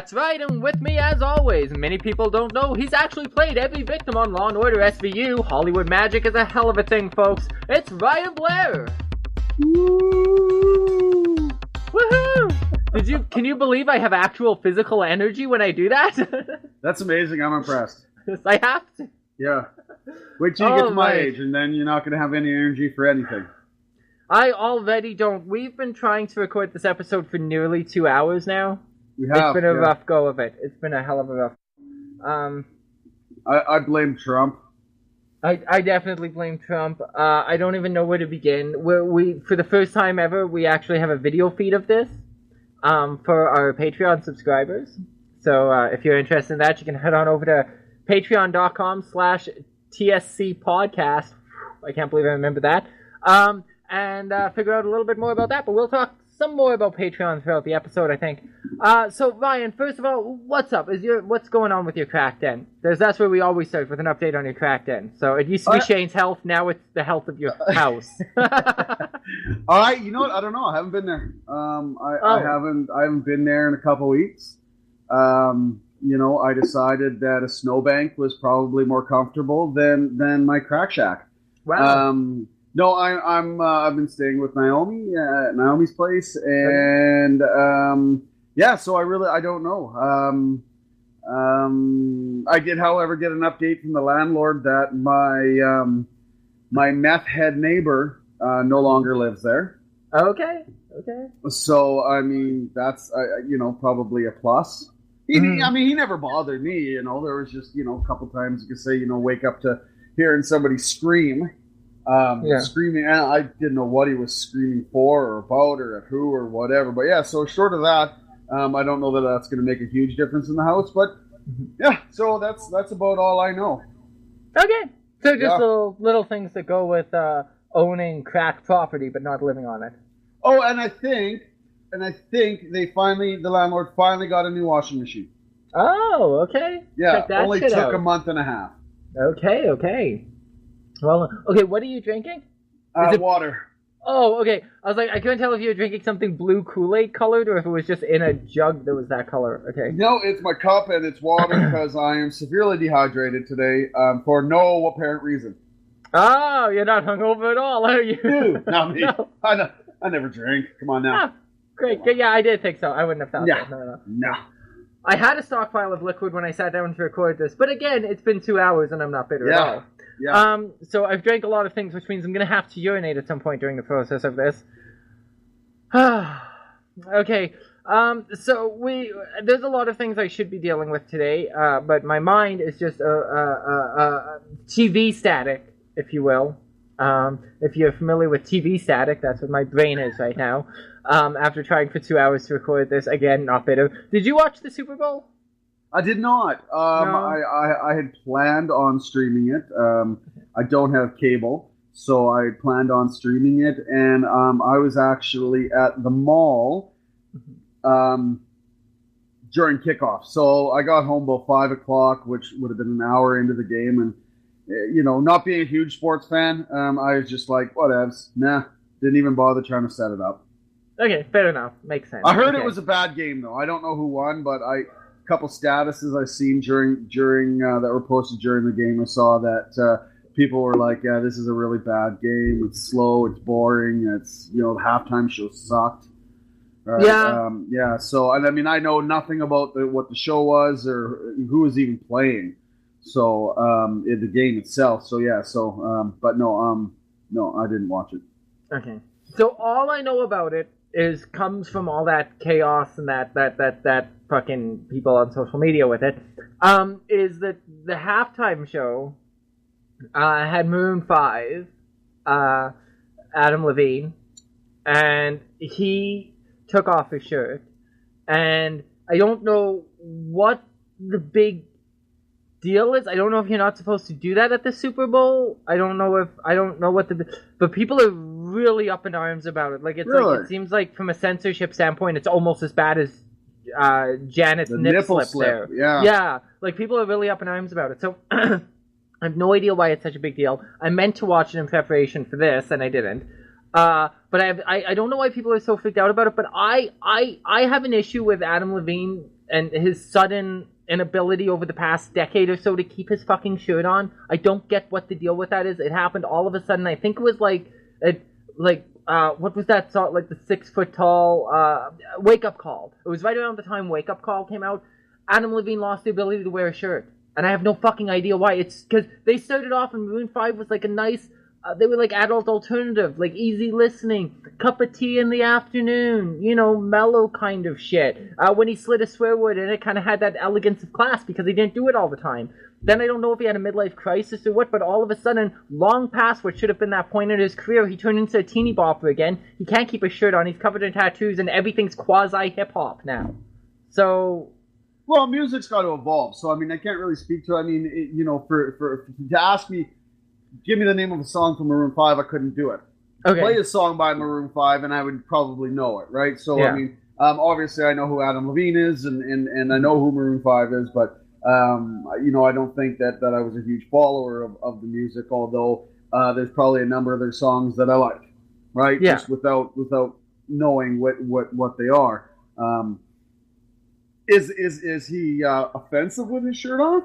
That's right, and with me as always, many people don't know he's actually played every victim on Law & Order SVU. Hollywood magic is a hell of a thing, folks. It's Ryan Blair! Woo! Woohoo! Can you believe I have actual physical energy when I do that? That's amazing, I'm impressed. Yes, I have to. Yeah. Wait till you get to my age, and then you're not going to have any energy for anything. I already don't. We've been trying to record this episode for nearly 2 hours now. We have. It's been a rough go of it. It's been a hell of a rough. I blame Trump. I definitely blame Trump. I don't even know where to begin. We for the first time ever, we actually have a video feed of this for our Patreon subscribers. So if you're interested in that, you can head on over to patreon.com/TSC podcast. I can't believe I remember that. And figure out a little bit more about that. But we'll talk some more about Patreon throughout the episode, I think. So Ryan, first of all, what's up? What's going on with your crack den? That's where we always start with an update on your crack den. So it used to be Shane's health, now it's the health of your house. All right, you know what? I don't know. I haven't been there. I haven't been there in a couple weeks. I decided that a snowbank was probably more comfortable than my crack shack. Wow. No, I've been staying with Naomi at Naomi's place, and so I don't know. I did, however, get an update from the landlord that my meth head neighbor no longer lives there. Okay. So I mean that's probably a plus. He never bothered me. There was just a couple times you could say wake up to hearing somebody scream. Screaming, and I didn't know what he was screaming for or about or at who or whatever. But yeah, so short of that, I don't know that that's going to make a huge difference in the house. But yeah, so that's about all I know. Okay, so just little things that go with owning crack property but not living on it. Oh, and I think the landlord finally got a new washing machine. Oh, okay. Yeah, only took a month and a half. Okay. Well, okay, what are you drinking? Water. Oh, okay. I was like, I couldn't tell if you were drinking something blue Kool-Aid colored or if it was just in a jug that was that color. Okay. No, it's my cup and it's water because I am severely dehydrated today for no apparent reason. Oh, you're not hungover at all, are you? Dude, not me. No. I never drink. Come on now. Ah, great. Yeah, I did think so. I wouldn't have thought that. No. I had a stockpile of liquid when I sat down to record this, but again, it's been 2 hours and I'm not bitter at all. Yeah. So I've drank a lot of things, which means I'm going to have to urinate at some point during the process of this. Okay. So there's a lot of things I should be dealing with today, but my mind is just TV static, if you will. If you're familiar with TV static, that's what my brain is right now. After trying for 2 hours to record this, again, not bitter. Did you watch the Super Bowl? I did not. No. I had planned on streaming it. I don't have cable, so I planned on streaming it, and I was actually at the mall during kickoff. So I got home about 5 o'clock, which would have been an hour into the game, and not being a huge sports fan, I was just like, whatevs. Nah, didn't even bother trying to set it up. Okay, fair enough. Makes sense. I heard it was a bad game, though. I don't know who won, but couple statuses I've seen during that were posted during the game. I saw that people were like, "Yeah, this is a really bad game. It's slow. It's boring. It's the halftime show sucked." Right? Yeah. So, and I mean, I know nothing about what the show was or who was even playing. So, in the game itself. So yeah. So, but no, I didn't watch it. Okay. So all I know about it comes from all that chaos and that fucking people on social media with it, is that the halftime show had Maroon 5, Adam Levine, and he took off his shirt, and I don't know what the big deal is. I don't know if you're not supposed to do that at the Super Bowl. I don't know but people are really up in arms about it. Like it seems like from a censorship standpoint, it's almost as bad as Janet's nipple slip there. Yeah. Like people are really up in arms about it. So I have no idea why it's such a big deal. I meant to watch it in preparation for this, and I didn't. But I don't know why people are so freaked out about it. But I have an issue with Adam Levine and his sudden inability over the past decade or so to keep his fucking shirt on. I don't get what the deal with that is. It happened all of a sudden. I think it was what was that song? Like the 6 foot tall Wake Up Call. It was right around the time Wake Up Call came out. Adam Levine lost the ability to wear a shirt, and I have no fucking idea why. It's because they started off, and Maroon 5 was like a nice. They were like adult alternative, like easy listening, cup of tea in the afternoon, mellow kind of shit. When he slid a swear word in, it kind of had that elegance of class because he didn't do it all the time. Then I don't know if he had a midlife crisis or what, but all of a sudden, long past what should have been that point in his career, he turned into a teeny bopper again. He can't keep his shirt on, he's covered in tattoos, and everything's quasi-hip-hop now. So... Well, music's got to evolve, so, I can't really speak to it. To ask me, give me the name of a song from Maroon 5, I couldn't do it. Okay. Play a song by Maroon 5, and I would probably know it, right? So, yeah. Obviously I know who Adam Levine is, and I know who Maroon 5 is, but, I don't think that I was a huge follower of the music, although there's probably a number of their songs that I like, right? Yeah. Just without knowing what they are. Is he offensive with his shirt off?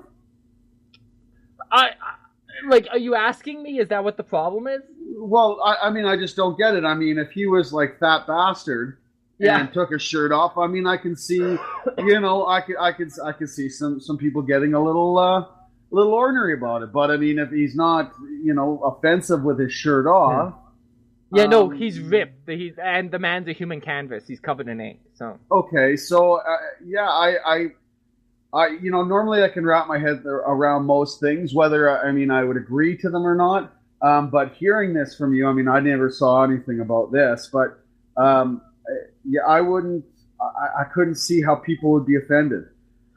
Are you asking me? Is that what the problem is? Well, I just don't get it. If he was like fat bastard and took his shirt off, I can see, I could see some people getting a little ornery about it. But if he's not, offensive with his shirt off. Yeah, no, he's ripped. And the man's a human canvas. He's covered in ink. So okay, so I normally I can wrap my head around most things, whether I would agree to them or not. But hearing this from you, I never saw anything about this, but I wouldn't. I couldn't see how people would be offended.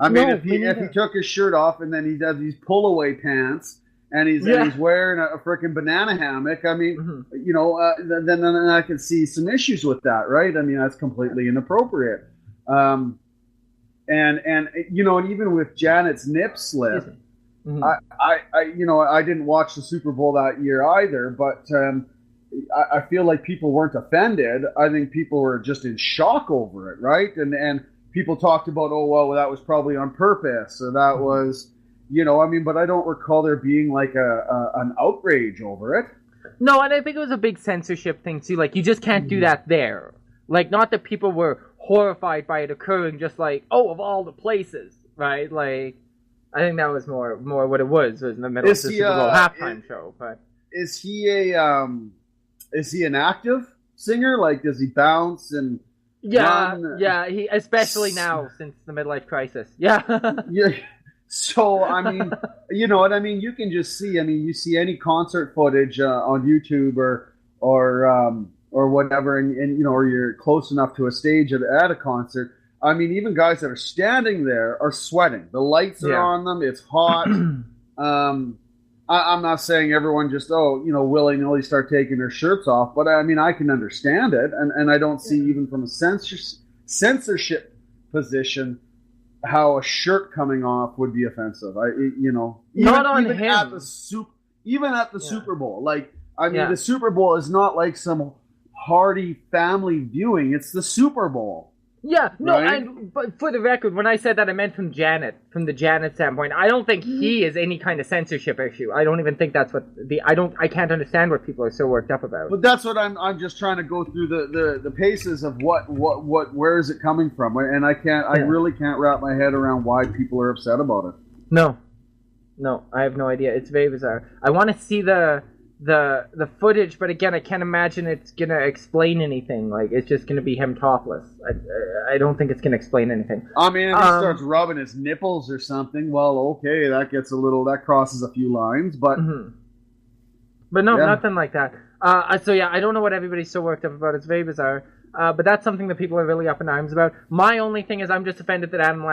If he took his shirt off and then he does these pull-away pants. And he's wearing a freaking banana hammock. Then I can see some issues with that, right? That's completely inappropriate. And even with Janet's nip slip, I didn't watch the Super Bowl that year either, but I feel like people weren't offended. I think people were just in shock over it, right? And people talked about, oh well, that was probably on purpose, or that was. But I don't recall there being like an outrage over it. No, and I think it was a big censorship thing too. Like, you just can't do that there. Like, not that people were horrified by it occurring, just like, oh, of all the places, right? Like, I think that was more what it was in the middle of the Super Bowl halftime show. But is he an active singer? Like, does he bounce and run? Yeah, he especially now since the midlife crisis. Yeah. Yeah. So, you know what I mean? You can just see, you see any concert footage on YouTube or whatever, and or you're close enough to a stage at a concert. Even guys that are standing there are sweating. The lights are on them. It's hot. I'm not saying everyone just, willy-nilly start taking their shirts off, but I can understand it. And I don't see, even from a censorship position, how a shirt coming off would be offensive. Not on him. Even at the Super Bowl. Like, the Super Bowl is not like some hearty family viewing. It's the Super Bowl. Yeah, no, right? But for the record, when I said that, I meant from the Janet standpoint. I don't think he is any kind of censorship issue. I don't even think that's what I can't understand what people are so worked up about. But that's what I'm just trying to go through the paces of where is it coming from, and I really can't wrap my head around why people are upset about it. No, I have no idea. It's very bizarre. I want to see the footage, but again, I can't imagine it's gonna explain anything. Like, it's just gonna be him topless. I don't think it's gonna explain anything. If he starts rubbing his nipples or something, well, okay, that crosses a few lines, but but no, nothing like that. So yeah, I don't know what everybody's so worked up about. It's very bizarre. But that's something that people are really up in arms about. My only thing is, I'm just offended that Adam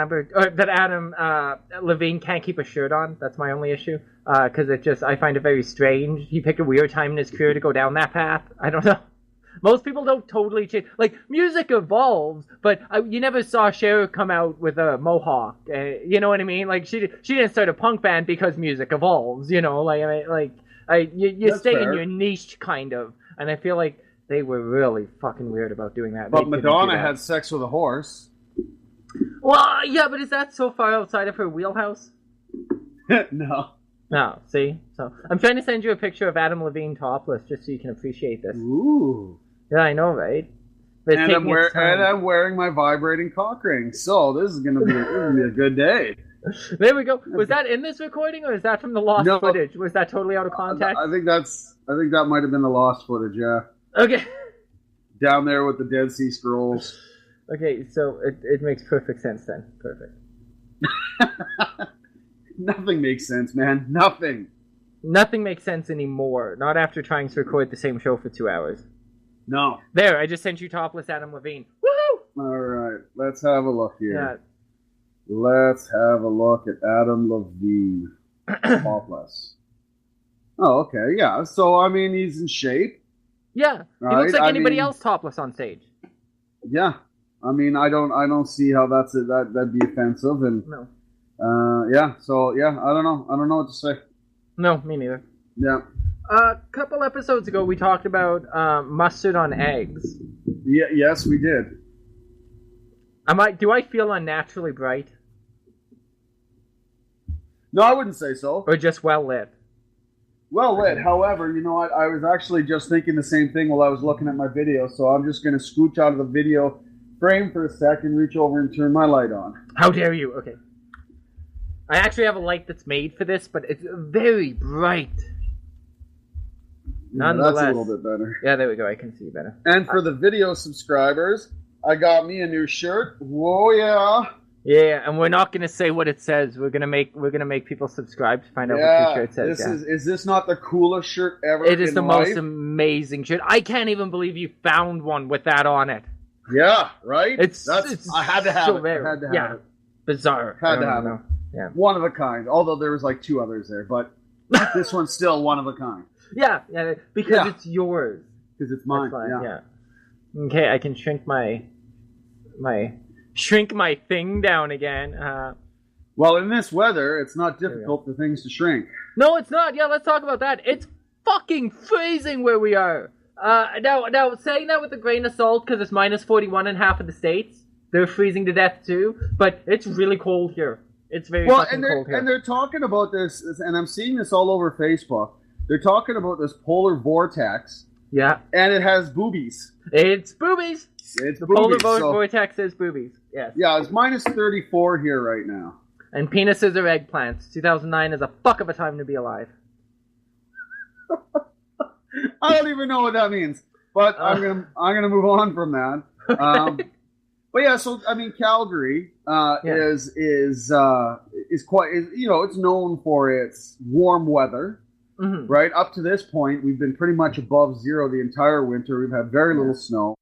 Levine can't keep a shirt on. That's my only issue. Because I find it very strange. He picked a weird time in his career to go down that path. I don't know. Most people don't totally change. Like, music evolves, but you never saw Cher come out with a mohawk. You know what I mean? Like, she didn't start a punk band because music evolves. You know, you stay in your niche, kind of. And I feel like they were really fucking weird about doing that. But Madonna had sex with a horse. Well, yeah, but is that so far outside of her wheelhouse? No. No, see? So I'm trying to send you a picture of Adam Levine topless just so you can appreciate this. Ooh. Yeah, I know, right? But And I'm wearing my vibrating cock ring. So this is gonna be a good day. There we go. Was that in this recording, or is that from the lost footage? Was that totally out of context? I think that might have been the lost footage, yeah. Okay. Down there with the Dead Sea Scrolls. Okay, so it makes perfect sense then. Perfect. Nothing makes sense, man. Nothing. Nothing makes sense anymore. Not after trying to record the same show for 2 hours. No. There, I just sent you topless Adam Levine. Woohoo! All right, let's have a look here. Yeah. Let's have a look at Adam Levine. Topless. Oh, okay, yeah. So, I mean, he's in shape. Yeah, he looks like anybody else topless on stage. Yeah. I mean, I don't see how that'd be offensive, and no. Yeah. So yeah, I don't know what to say. No, me neither. Yeah. A couple episodes ago, we talked about mustard on eggs. Yeah. Yes, we did. Do I feel unnaturally bright? No, I wouldn't say so. Or just well lit? Well lit. However, you know what? I was actually just thinking the same thing while I was looking at my video, so I'm just going to scooch out of the video frame for a second, reach over and turn my light on. How dare you? Okay. I actually have a light that's made for this, but it's very bright. Nonetheless. That's a little bit better. Yeah, there we go. I can see better. And for the video subscribers, I got me a new shirt. Whoa, yeah. Yeah, and we're not gonna say what it says. We're gonna make people subscribe to find out what your shirt says. Is this not the coolest shirt ever? It is the most amazing shirt. I can't even believe you found one with that on it. Yeah, right. It's I had to have so it. Rare. I had to have it. Bizarre. Had to have it. Yeah, one of a kind. Although there was like two others there, but this one's still one of a kind. Yeah, because it's yours. Because it's mine. Yeah. Okay, I can shrink my thing down again. Well, in this weather, it's not difficult for things to shrink. No, it's not. Yeah, let's talk about that. It's fucking freezing where we are. Now, saying that with a grain of salt, because it's minus 41 in half of the states. They're freezing to death too, but it's really cold here. It's very fucking cold here. And they're talking about this, and I'm seeing this all over Facebook. They're talking about this polar vortex. Yeah. And it has boobies. It's boobies. It's the boobies. Polar vortex is boobies. Yes. Yeah, it's minus 34 here right now. And penises are eggplants. 2009 is a fuck of a time to be alive. I don't even know what that means, but I'm gonna move on from that. Okay. But yeah, so I mean, Calgary is quite it's known for its warm weather. Mm-hmm. Right up to this point, we've been pretty much above zero the entire winter. We've had very little snow,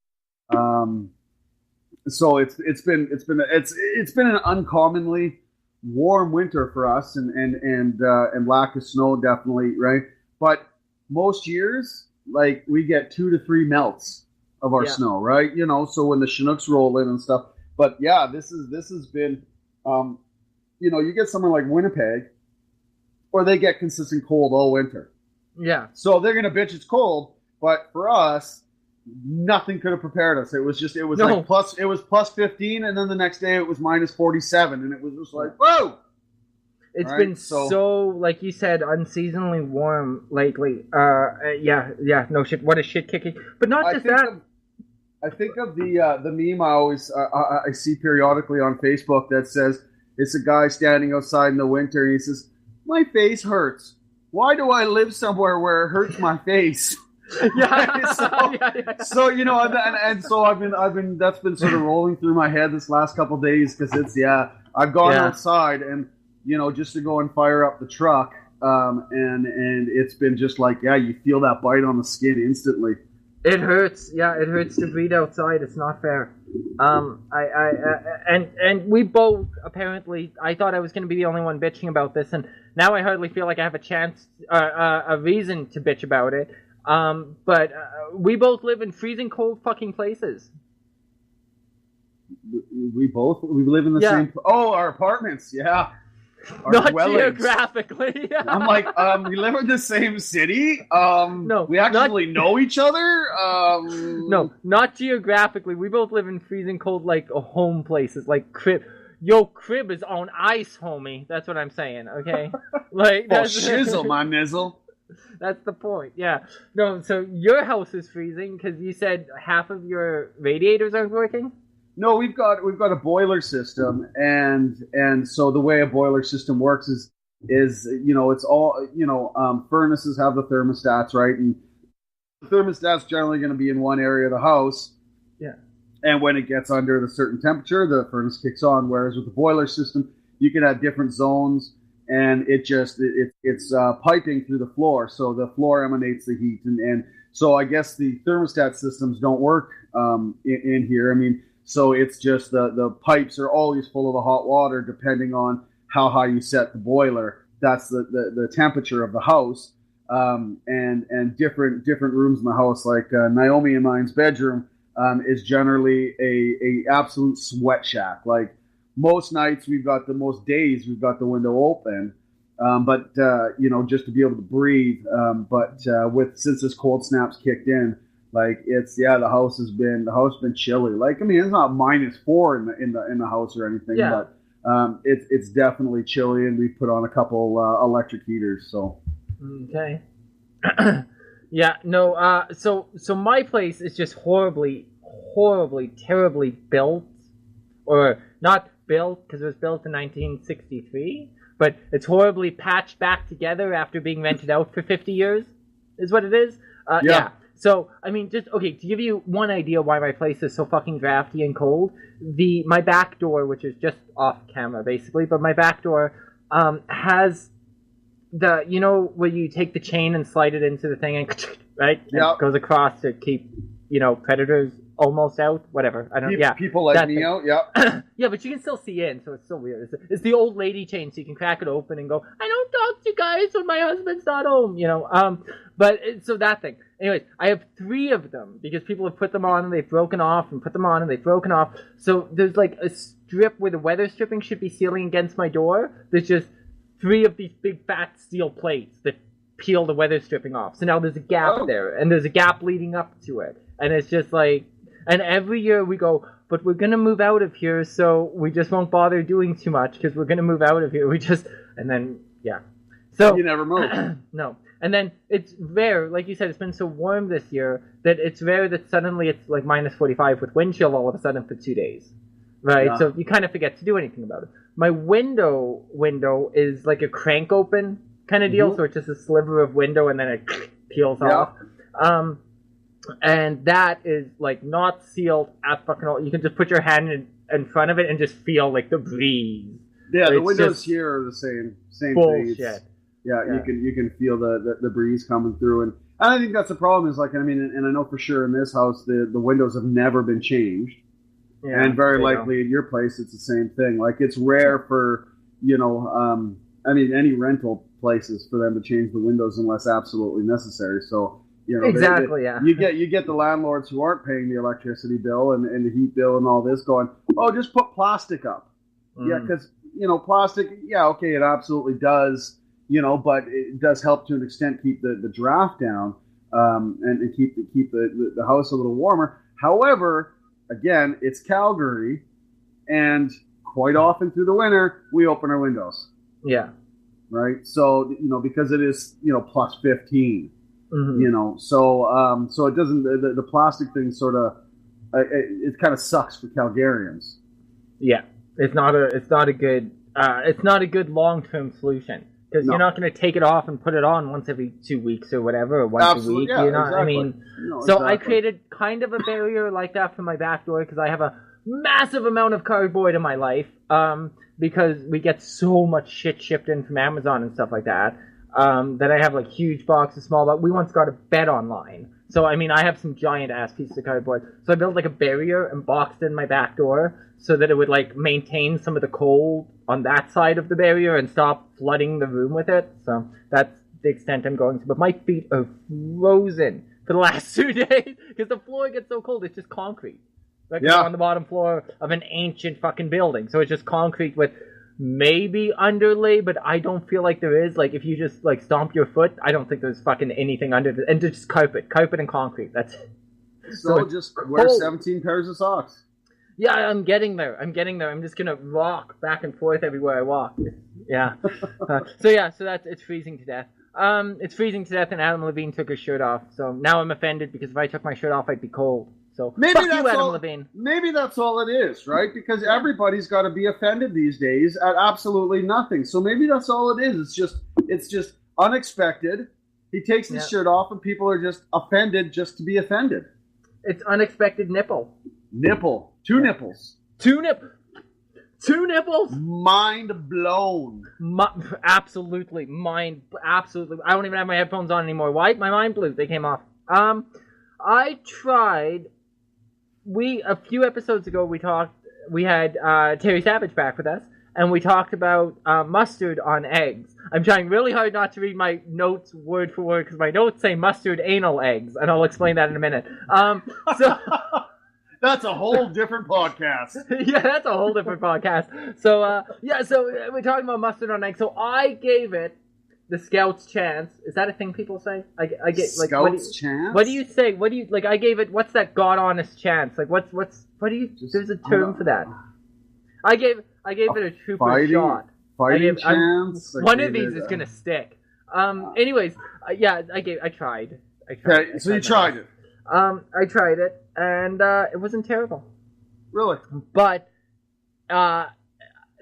so it's been an uncommonly warm winter for us, and lack of snow definitely, right? But most years, like, we get 2 to 3 melts of our snow, right? So when the Chinooks roll in and stuff. But yeah, this has been, you get somewhere like Winnipeg, or they get consistent cold all winter. Yeah. So they're gonna bitch it's cold, but for us, nothing could have prepared us. It was plus 15, and then the next day it was minus 47, and it was just like, whoa! It's been so, like you said, unseasonably warm lately. No shit. What a shit kicking. But not just that. I think of the meme I see periodically on Facebook that says it's a guy standing outside in the winter, and he says, "My face hurts. Why do I live somewhere where it hurts my face?" So I've been that's been sort of rolling through my head this last couple of days, because I've gone outside and just to go and fire up the truck, and it's been just like, you feel that bite on the skin instantly. It hurts. Yeah, it hurts to breathe outside. It's not fair. And we both, apparently, I thought I was going to be the only one bitching about this, and now I hardly feel like I have a chance, a reason to bitch about it. But we both live in freezing cold fucking places. We live in the same. Oh, our apartments. Yeah. Not geographically. I'm like, we live in the same city. No, we actually know each other. No, not geographically. We both live in freezing cold, like home places, like crib. Yo, crib is on ice, homie. That's what I'm saying. Okay, like that's shizzle, my nizzle. That's the point. Yeah. No, so your house is freezing because you said half of your radiators aren't working. No, we've got a boiler system, and so the way a boiler system works is it's all furnaces have the thermostats, right, and the thermostat's generally going to be in one area of the house. Yeah. And when it gets under the certain temperature, the furnace kicks on. Whereas with the boiler system, you can have different zones, and it's piping through the floor, so the floor emanates the heat, and so I guess the thermostat systems don't work in here. I mean, so it's just the pipes are always full of the hot water, depending on how high you set the boiler. That's the temperature of the house, and different rooms in the house. Like Naomi and mine's bedroom is generally a absolute sweat shack. Like most nights, most days we've got the window open, but just to be able to breathe. But since this cold snap's kicked in, like the house has been chilly. Like, I mean, it's not -4 in the house or anything, but it's definitely chilly, and we put on a couple electric heaters. So okay. Yeah, no, so my place is just horribly, terribly built, or not built, because it was built in 1963, but it's horribly patched back together after being rented out for 50 years, is what it is. Yeah. So, I mean, just, okay, to give you one idea why my place is so fucking drafty and cold, my back door, which is just off camera, basically, but my back door has where you take the chain and slide it into the thing and, right? Yeah. It goes across to keep, predators almost out, whatever. I don't, yeah. People like me out, yeah. Yeah, but you can still see in, so it's so weird. It's the old lady chain, so you can crack it open and go, I don't talk to you guys when my husband's not home, so that thing. Anyways, I have 3 of them, because people have put them on and they've broken off, and put them on and they've broken off. So there's like a strip where the weather stripping should be sealing against my door. There's just 3 of these big fat steel plates that peel the weather stripping off. So now there's a gap there, and there's a gap leading up to it. And it's just like, and every year we go, but we're going to move out of here, so we just won't bother doing too much, because we're going to move out of here. And then, yeah. So you never move. No. And then it's rare, like you said, it's been so warm this year, that it's rare that suddenly it's like -45 with wind chill all of a sudden for 2 days. Right? Yeah. So you kind of forget to do anything about it. My window is like a crank open kind of deal, so it's just a sliver of window and then it peels off. And that is like not sealed at fucking all. You can just put your hand in front of it and just feel like the breeze. Yeah, the windows here are the same bullshit. Thing. You can feel the breeze coming through, and I think that's the problem. Is like, I mean, and I know for sure in this house the windows have never been changed. Yeah, and very likely in your place it's the same thing. Like, it's rare for any rental places for them to change the windows unless absolutely necessary. So exactly, you get the landlords who aren't paying the electricity bill and the heat bill and all this going, oh, just put plastic up. Yeah, because plastic, okay, it absolutely does, but it does help to an extent keep the draft down and keep the house a little warmer. However, again, it's Calgary, and quite often through the winter, we open our windows. Yeah. Right? So, because it is, plus 15, so it doesn't, the plastic thing sort of, it kind of sucks for Calgarians. Yeah. It's not a good long-term solution. Because you're not going to take it off and put it on once every 2 weeks or whatever, or once a week. Yeah, exactly. I mean, so I created kind of a barrier like that for my back door, because I have a massive amount of cardboard in my life, because we get so much shit shipped in from Amazon and stuff like that, that I have like huge boxes, small boxes. We once got a bed online. So, I mean, I have some giant-ass pieces of cardboard. So I built like a barrier and boxed in my back door so that it would like maintain some of the cold on that side of the barrier and stop flooding the room with it. So that's the extent I'm going to. But my feet are frozen for the last 2 days because the floor gets so cold. It's just concrete. Like on the bottom floor of an ancient fucking building. So it's just concrete with maybe underlay, but I don't feel like there is. Like, if you just, like, stomp your foot, I don't think there's fucking anything under it. And just carpet and concrete. That's it. So just wear 17 pairs of socks. Yeah, I'm getting there. I'm just gonna rock back and forth everywhere I walk. Yeah. So it's freezing to death. It's freezing to death, and Adam Levine took his shirt off. So now I'm offended because if I took my shirt off, I'd be cold. So maybe fuck that's you, Adam all, Levine. Maybe that's all it is, right? Because everybody's got to be offended these days at absolutely nothing. So maybe that's all it is. It's just unexpected. He takes his shirt off, and people are just offended just to be offended. It's unexpected nipple. Two nipples. Two nipples? Mind blown. Absolutely. Absolutely. I don't even have my headphones on anymore. Why? My mind blew. They came off. I tried... A few episodes ago, we had Terry Savage back with us, and we talked about mustard on eggs. I'm trying really hard not to read my notes word for word, because my notes say mustard anal eggs, and I'll explain that in a minute. So... That's a whole different podcast. Yeah, that's a whole different podcast. So, we're talking about mustard on eggs. So I gave it the Scout's chance. Is that a thing people say? I get like Scout's chance. What do you say? What do you like? I gave it. What's that God honest chance? Like what do you? There's a term for that. I gave it a trooper shot. Fighting chance. One of these is gonna stick. Anyways, I tried. Okay, so you tried it. I tried it, and it wasn't terrible. Really? But the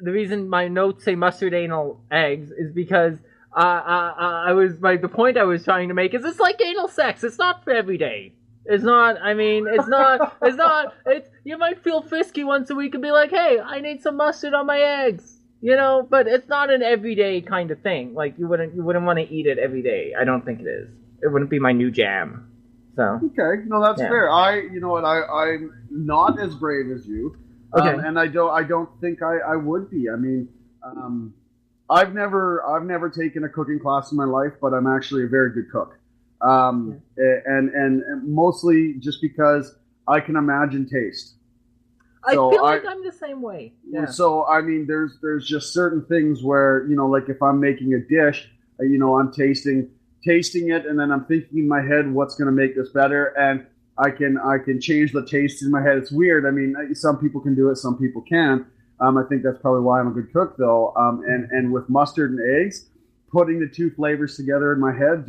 reason my notes say mustard anal eggs is because the point I was trying to make is it's like anal sex. It's not for every day. It's not. I mean, it's not. It's not. You might feel frisky once a week and be like, "Hey, I need some mustard on my eggs." You know, but it's not an everyday kind of thing. Like you wouldn't want to eat it every day. I don't think it is. It wouldn't be my new jam. So. Okay, no, that's fair. You know what? I'm not as brave as you, and I don't think I would be. I mean, I've never taken a cooking class in my life, but I'm actually a very good cook, and mostly just because I can imagine taste. I feel like I'm the same way. Yeah. So I mean, there's just certain things where like if I'm making a dish, I'm tasting it, and then I'm thinking in my head what's going to make this better, and I can change the taste in my head. It's weird. I mean, some people can do it, some people can't. I think that's probably why I'm a good cook, though. And with mustard and eggs, putting the two flavors together in my head,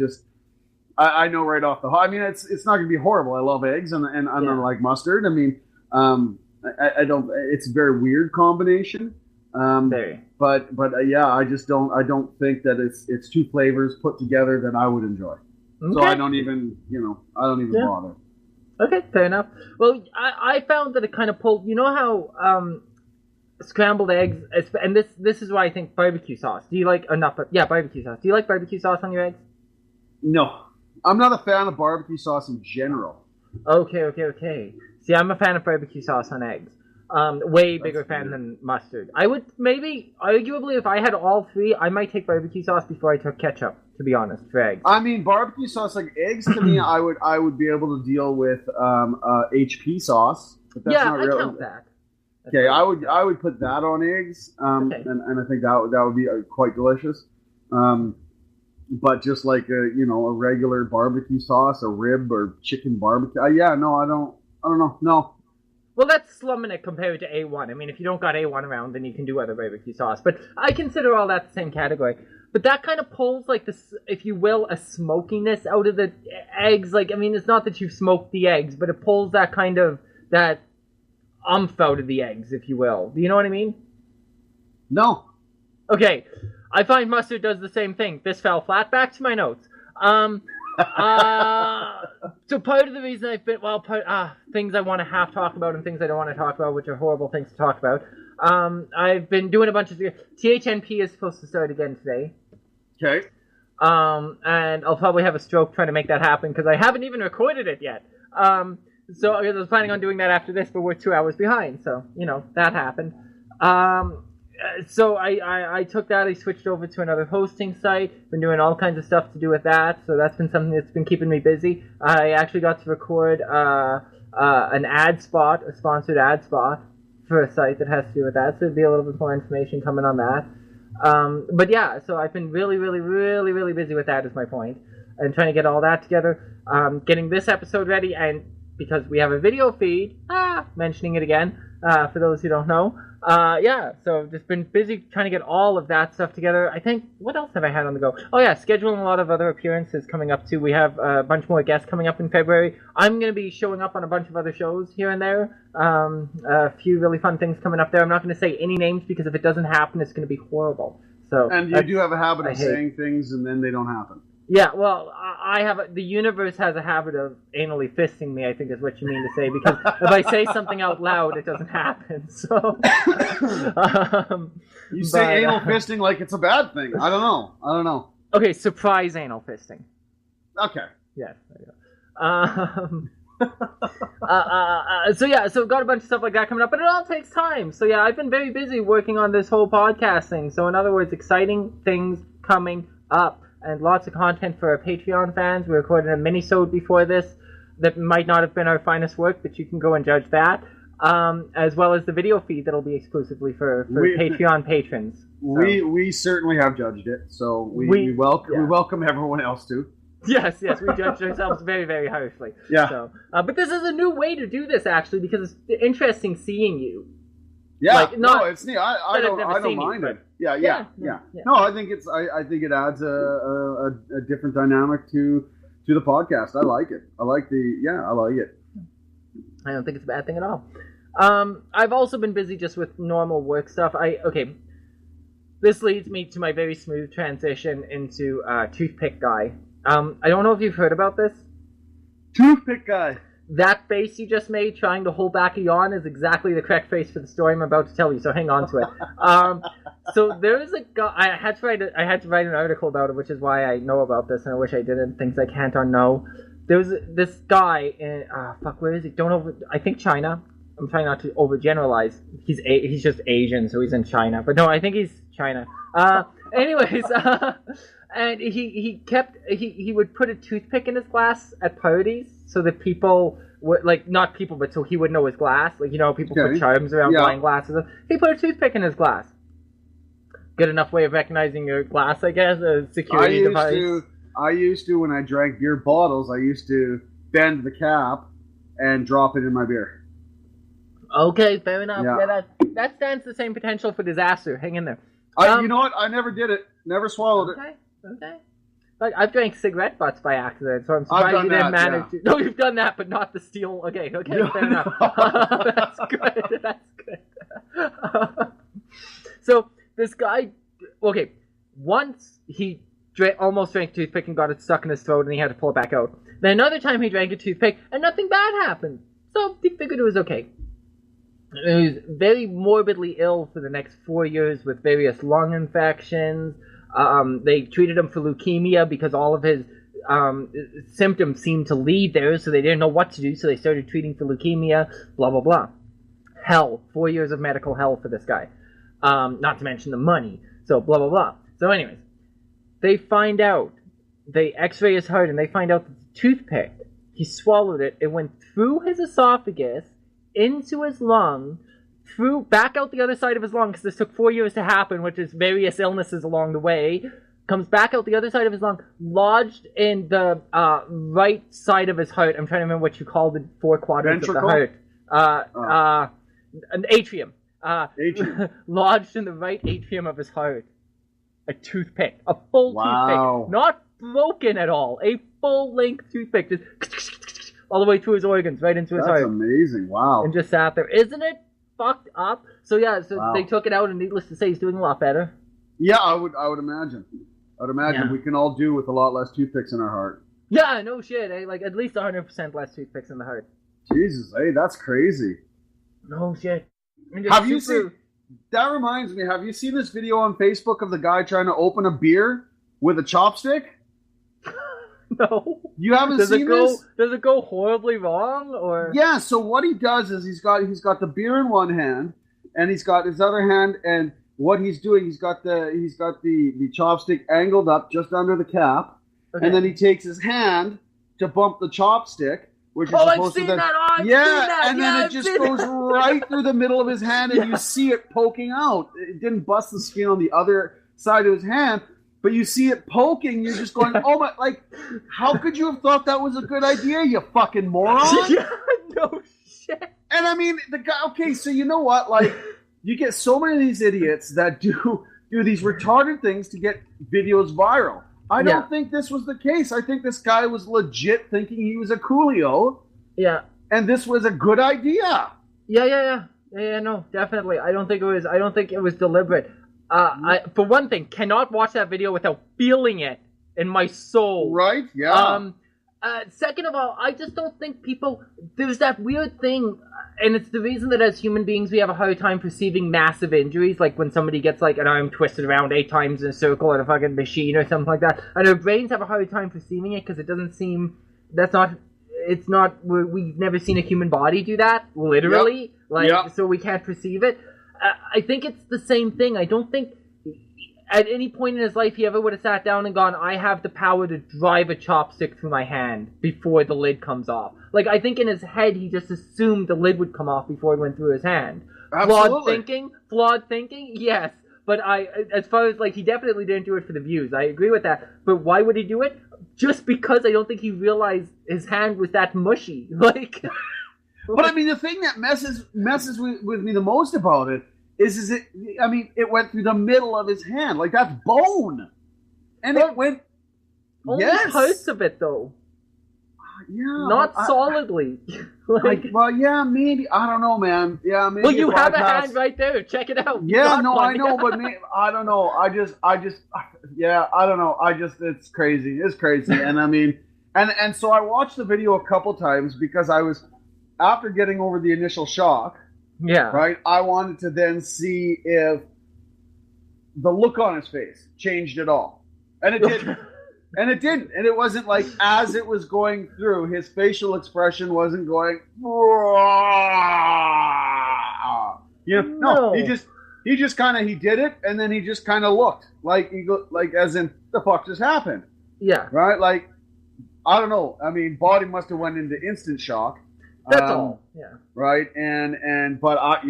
I know right off the hop. I mean, it's not going to be horrible. I love eggs, and I don't like mustard. I mean, I don't. It's a very weird combination. But I just don't think that it's two flavors put together that I would enjoy. Okay. So I don't even bother. Okay, fair enough. Well, I found that it kind of pulled. You know how scrambled eggs, and this is why I think barbecue sauce. Do you like barbecue sauce? Do you like barbecue sauce on your eggs? No, I'm not a fan of barbecue sauce in general. Okay. See, I'm a fan of barbecue sauce on eggs. Way bigger fan than mustard. I would arguably, if I had all three, I might take barbecue sauce before I took ketchup, to be honest, for eggs. I mean, barbecue sauce, like eggs, to me, I would be able to deal with HP sauce. But that's not really, count that. Okay, I would put that on eggs, and I think that would be quite delicious. But just like a regular barbecue sauce, a rib or chicken barbecue, I don't know, no. Well, that's slumming it compared to A1. I mean, if you don't got A1 around, then you can do other barbecue sauce. But I consider all that the same category. But that kind of pulls, like, this, if you will, a smokiness out of the eggs. Like, I mean, it's not that you've smoked the eggs, but it pulls that kind of, that umph out of the eggs, if you will. Do you know what I mean? No. Okay. I find mustard does the same thing. This fell flat. Back to my notes. So part of the reason I've been, things I want to talk about and things I don't want to talk about, which are horrible things to talk about. I've been doing a bunch of, THNP is supposed to start again today. Okay. And I'll probably have a stroke trying to make that happen because I haven't even recorded it yet. So I was planning on doing that after this, but we're 2 hours behind. So, that happened. So I took that, I switched over to another hosting site, been doing all kinds of stuff to do with that, so that's been something that's been keeping me busy. I actually got to record an ad spot, a sponsored ad spot, for a site that has to do with that, so there'll be a little bit more information coming on that. But yeah, so I've been really, really, really, really busy with that is my point, and trying to get all that together, getting this episode ready, and because we have a video feed, mentioning it again, for those who don't know, so just been busy trying to get all of that stuff together. I think, what else have I had on the go? Oh yeah, scheduling a lot of other appearances coming up too. We have a bunch more guests coming up in February. I'm going to be showing up on a bunch of other shows here and there. A few really fun things coming up there. I'm not going to say any names because if it doesn't happen, it's going to be horrible. So, and you do have a habit of saying things and then they don't happen. Yeah, well, the universe has a habit of anally fisting me, I think is what you mean to say, because if I say something out loud, it doesn't happen, so... you say anal fisting like it's a bad thing. I don't know. Okay, surprise anal fisting. Okay. Yes, there you go. So got a bunch of stuff like that coming up, but it all takes time. So yeah, I've been very busy working on this whole podcast thing. So in other words, exciting things coming up. And lots of content for our Patreon fans. We recorded a mini-sode before this that might not have been our finest work, but you can go and judge that. As well as the video feed that'll be exclusively for Patreon patrons. So. We certainly have judged it, so we welcome everyone else too. Yes, we judged ourselves very, very harshly. Yeah. So, but this is a new way to do this, actually, because it's interesting seeing you. Yeah, it's neat. I don't mind it. Yeah. No, I think it adds a different dynamic to the podcast. I like it. I like it. I don't think it's a bad thing at all. I've also been busy just with normal work stuff. This leads me to my very smooth transition into Toothpick Guy. I don't know if you've heard about this. Toothpick Guy. That face you just made, trying to hold back a yawn, is exactly the correct face for the story I'm about to tell you. So hang on to it. So there is a guy. I had to write an article about it, which is why I know about this, and I wish I didn't. Things I can't unknow. There was this guy in where is he? I think China. I'm trying not to overgeneralize. He's just Asian, so he's in China. But no, I think he's China. Anyways, and he would put a toothpick in his glass at parties so that people would, not people, but so he would know his glass. People put charms around wine glasses. He put a toothpick in his glass. Good enough way of recognizing your glass, I guess, a security device. I used to, when I drank beer bottles, I used to bend the cap and drop it in my beer. Okay, fair enough. Yeah, that stands the same potential for disaster. Hang in there. You know what? I never did it. Never swallowed it. Okay. I've drank cigarette butts by accident, so I'm surprised you didn't manage to. No, you've done that, but not the steel. Okay, fair enough. That's good. So this guy, once he almost drank a toothpick and got it stuck in his throat, and he had to pull it back out. Then another time he drank a toothpick, and nothing bad happened. So he figured it was okay. He was very morbidly ill for the next 4 years with various lung infections. They treated him for leukemia because all of his symptoms seemed to lead there, so they didn't know what to do, so they started treating for leukemia, blah, blah, blah. Hell. 4 years of medical hell for this guy. Not to mention the money. So, blah, blah, blah. So anyways, they x-ray his heart, and they find out that the toothpick, he swallowed it, it went through his esophagus, into his lung, back out the other side of his lung, because this took 4 years to happen, which is various illnesses along the way, comes back out the other side of his lung, lodged in the right side of his heart. I'm trying to remember what you call the four quadrants of the heart. An atrium. Lodged in the right atrium of his heart. A toothpick. A full toothpick. Not broken at all. A full-length toothpick. Just all the way through his organs, right into his heart. That's amazing. Wow. And just sat there. Isn't it fucked up? So yeah, they took it out, and needless to say, he's doing a lot better. Yeah, I would imagine. I would imagine we can all do with a lot less toothpicks in our heart. Yeah, no shit. At least 100% less toothpicks in the heart. Jesus, that's crazy. No shit. Have you seen? That reminds me. Have you seen this video on Facebook of the guy trying to open a beer with a chopstick? No. You haven't seen this? Does it go horribly wrong, or? Yeah. So what he does is he's got the beer in one hand, and he's got his other hand, and what he's doing, he's got the chopstick angled up just under the cap, and then he takes his hand to bump the chopstick which is I've supposed seen to then, that. Oh, I've seen that. and then it just goes right through the middle of his hand, and you see it poking out. It didn't bust the skin on the other side of his hand, but you see it poking. You're just going, oh my! Like, how could you have thought that was a good idea, you fucking moron? Yeah, no shit. And I mean, the guy. Okay, so you know what? Like, you get so many of these idiots that do these retarded things to get videos viral. I don't think this was the case. I think this guy was legit thinking he was a coolio. Yeah. And this was a good idea. Yeah, no, definitely. I don't think it was deliberate. I, for one thing, cannot watch that video without feeling it in my soul. Right? Yeah. Second of all, I just don't think there's that weird thing, and it's the reason that as human beings we have a hard time perceiving massive injuries, like when somebody gets like an arm twisted around 8 times in a circle at a fucking machine or something like that, and our brains have a hard time perceiving it because it doesn't seem, we've never seen a human body do that, literally, so we can't perceive it. I think it's the same thing. I don't think at any point in his life he ever would have sat down and gone, I have the power to drive a chopstick through my hand before the lid comes off. Like, I think in his head he just assumed the lid would come off before it went through his hand. Absolutely. Flawed thinking, yes. But as far as, like, he definitely didn't do it for the views. I agree with that. But why would he do it? Just because I don't think he realized his hand was that mushy. Like... But I mean, the thing that messes with me the most about it is it went through the middle of his hand. Like, that's bone. And it went... Only parts of it, though. Yeah. Not solidly. yeah, maybe. I don't know, man. Yeah, maybe. Well, you have a hand right there. Check it out. Yeah, no, I know, but I don't know. I don't know. It's crazy. It's crazy. And I mean, and so I watched the video a couple times because I was, after getting over the initial shock, right, I wanted to then see if the look on his face changed at all. And it didn't. And it didn't. And it wasn't like, as it was going through, his facial expression wasn't going, no, he just kind of, he did it, and then he just kind of looked like, as in, the fuck just happened? Yeah. Right? Like, I don't know. I mean, body must have went into instant shock. That's all. Yeah. Right? But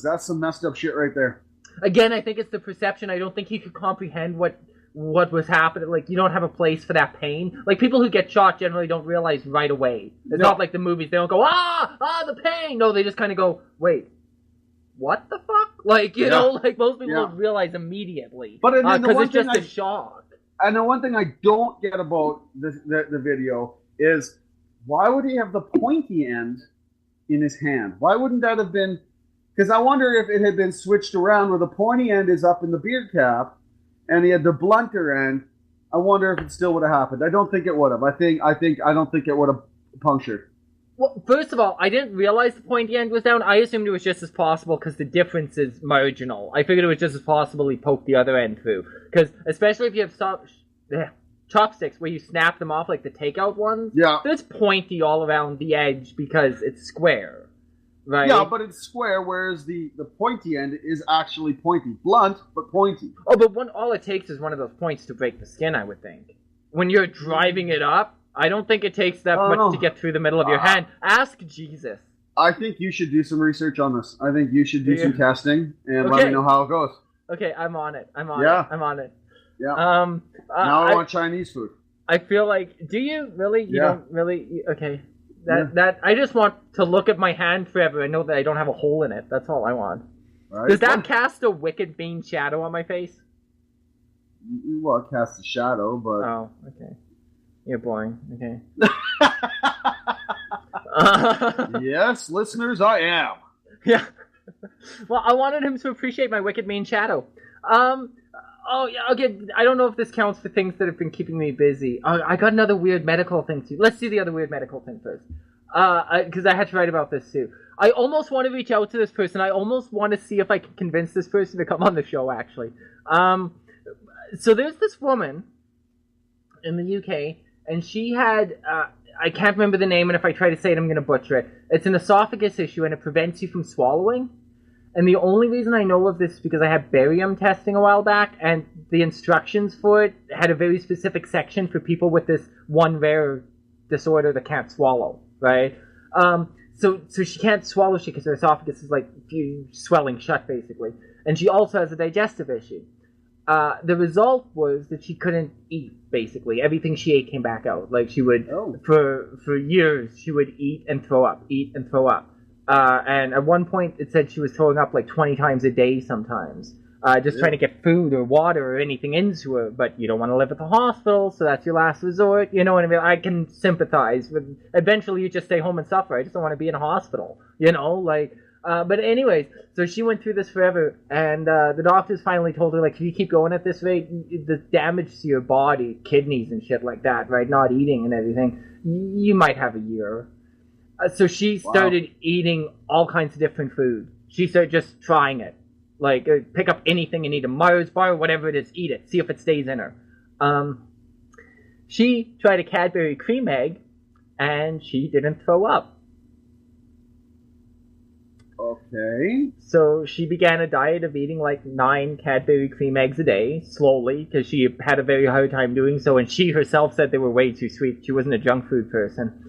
that's some messed up shit right there. Again, I think it's the perception. I don't think he could comprehend what was happening. Like, you don't have a place for that pain. Like, people who get shot generally don't realize right away. It's not like the movies. They don't go, the pain. No, they just kind of go, wait, what the fuck? Like, you know, like most people don't realize immediately. But because it's just a shock. And the one thing I don't get about the video is, why would he have the pointy end in his hand? Why wouldn't that have been... Because I wonder if it had been switched around where the pointy end is up in the beard cap and he had the blunter end. I wonder if it still would have happened. I don't think it would have. I don't think it would have punctured. Well, first of all, I didn't realize the pointy end was down. I assumed it was just as possible because the difference is marginal. I figured it was just as possible he poked the other end through. Because especially if you have chopsticks where you snap them off like the takeout ones, there's pointy all around the edge because it's square. Right. Yeah, but it's square, whereas the pointy end is actually pointy. Blunt, but pointy. Oh, but all it takes is one of those points to break the skin, I would think. When you're driving it up, I don't think it takes that much to get through the middle of your hand. Ask Jesus. I think you should do some research on this. I think you should do some testing and let me know how it goes. Okay, I'm on it. I'm on it. Yeah. Now I want Chinese food. I feel like... Do you really? You don't really... Okay. That I just want to look at my hand forever and know that I don't have a hole in it. That's all I want. Right. Does that cast a wicked mean shadow on my face? Well, it casts a shadow, but... Oh, okay. You're boring. Okay. Yes, listeners, I am. Yeah. Well, I wanted him to appreciate my wicked mean shadow. Oh, yeah, okay, I don't know if this counts for things that have been keeping me busy. I got another weird medical thing, too. Let's do the other weird medical thing first. Because I had to write about this, too. I almost want to reach out to this person. I almost want to see if I can convince this person to come on the show, actually. So there's this woman in the UK, and she had... I can't remember the name, and if I try to say it, I'm going to butcher it. It's an esophagus issue, and it prevents you from swallowing. And the only reason I know of this is because I had barium testing a while back, and the instructions for it had a very specific section for people with this one rare disorder that can't swallow, right? So she can't swallow shit because her esophagus is like swelling shut, basically. And she also has a digestive issue. The result was that she couldn't eat, basically. Everything she ate came back out. Like, she would, for years, she would eat and throw up, eat and throw up. And at one point, it said she was throwing up like 20 times a day sometimes. Just trying to get food or water or anything into her. But you don't want to live at the hospital, so that's your last resort. You know what I mean? I can sympathize. But eventually, you just stay home and suffer. I just don't want to be in a hospital. You know, like... but anyways, so she went through this forever, and the doctors finally told her, like, if you keep going at this rate, the damage to your body, kidneys and shit like that, right, not eating and everything, you might have a year. So she started eating all kinds of different food. She started just trying it. Like, pick up anything and eat a Mars bar, whatever it is, eat it. See if it stays in her. She tried a Cadbury cream egg, and she didn't throw up. Okay. So she began a diet of eating like 9 Cadbury cream eggs a day, slowly, because she had a very hard time doing so, and she herself said they were way too sweet. She wasn't a junk food person.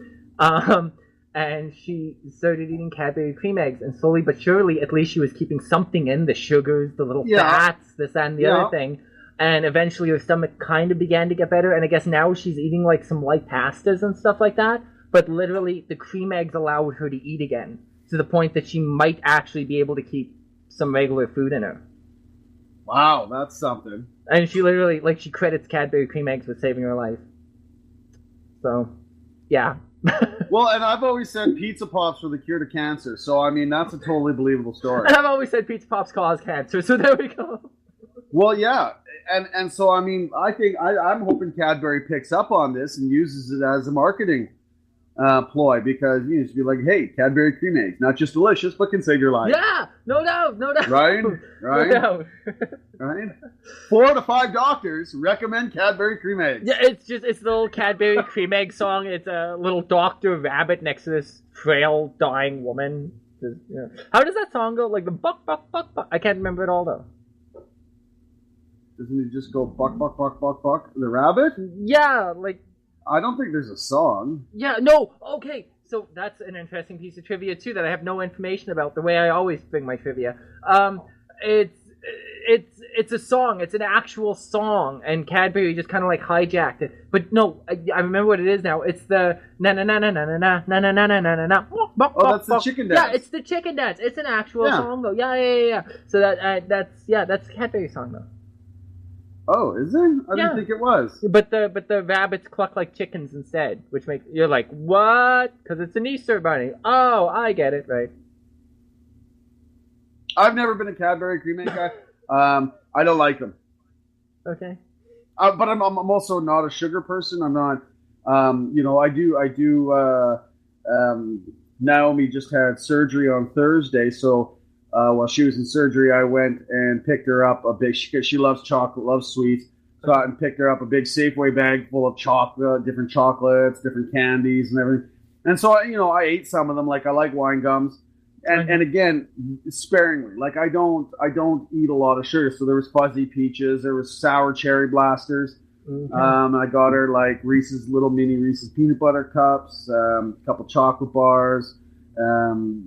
And she started eating Cadbury cream eggs, and slowly but surely, at least she was keeping something in, the sugars, the little fats, this and the other thing. And eventually her stomach kind of began to get better, and I guess now she's eating like some light pastas and stuff like that. But literally, the cream eggs allowed her to eat again, to the point that she might actually be able to keep some regular food in her. Wow, that's something. And she literally, like, she credits Cadbury cream eggs with saving her life. So, yeah. Well, and I've always said pizza pops were the cure to cancer, so, I mean, that's a totally believable story. And I've always said pizza pops cause cancer, so there we go. Well, yeah, and so, I mean, I think, I'm hoping Cadbury picks up on this and uses it as a marketing ploy, because you just be like, hey, Cadbury cream eggs, not just delicious, but can save your life. Yeah, no doubt. Right? No doubt. Right? 4 to 5 doctors recommend Cadbury cream eggs. Yeah, it's the little Cadbury cream egg song. It's a little Dr. Rabbit next to this frail, dying woman. How does that song go? Like the buck, buck, buck, buck. I can't remember it all, though. Doesn't it just go buck, buck, buck, buck, buck? The rabbit? Yeah, like... I don't think there's a song. Yeah, no, okay. So that's an interesting piece of trivia, too, that I have no information about, the way I always bring my trivia. It's a song. It's an actual song, and Cadbury just kind of, like, hijacked it. But no, I remember what it is now. It's the na-na-na-na-na-na-na-na-na-na-na-na. Oh, that's the chicken dance. Yeah, it's the chicken dance. It's an actual song, though. Yeah. So that's a Cadbury song, though. Oh, is it? I didn't think it was. But the rabbits cluck like chickens instead, which makes you're like, what? Because it's an Easter bunny. Oh, I get it, right? I've never been a Cadbury cream egg guy. I don't like them. Okay. But I'm also not a sugar person. I'm not. I do. Naomi just had surgery on Thursday, so. While she was in surgery, I went and picked her up a big, because she loves chocolate, loves sweets. So I picked her up a big Safeway bag full of chocolate, different chocolates, different candies and everything. And so, I ate some of them. Like, I like wine gums. And again, sparingly. Like, I don't eat a lot of sugar. So there was fuzzy peaches. There was sour cherry blasters. Mm-hmm. I got her, like, little mini Reese's peanut butter cups, a couple chocolate bars.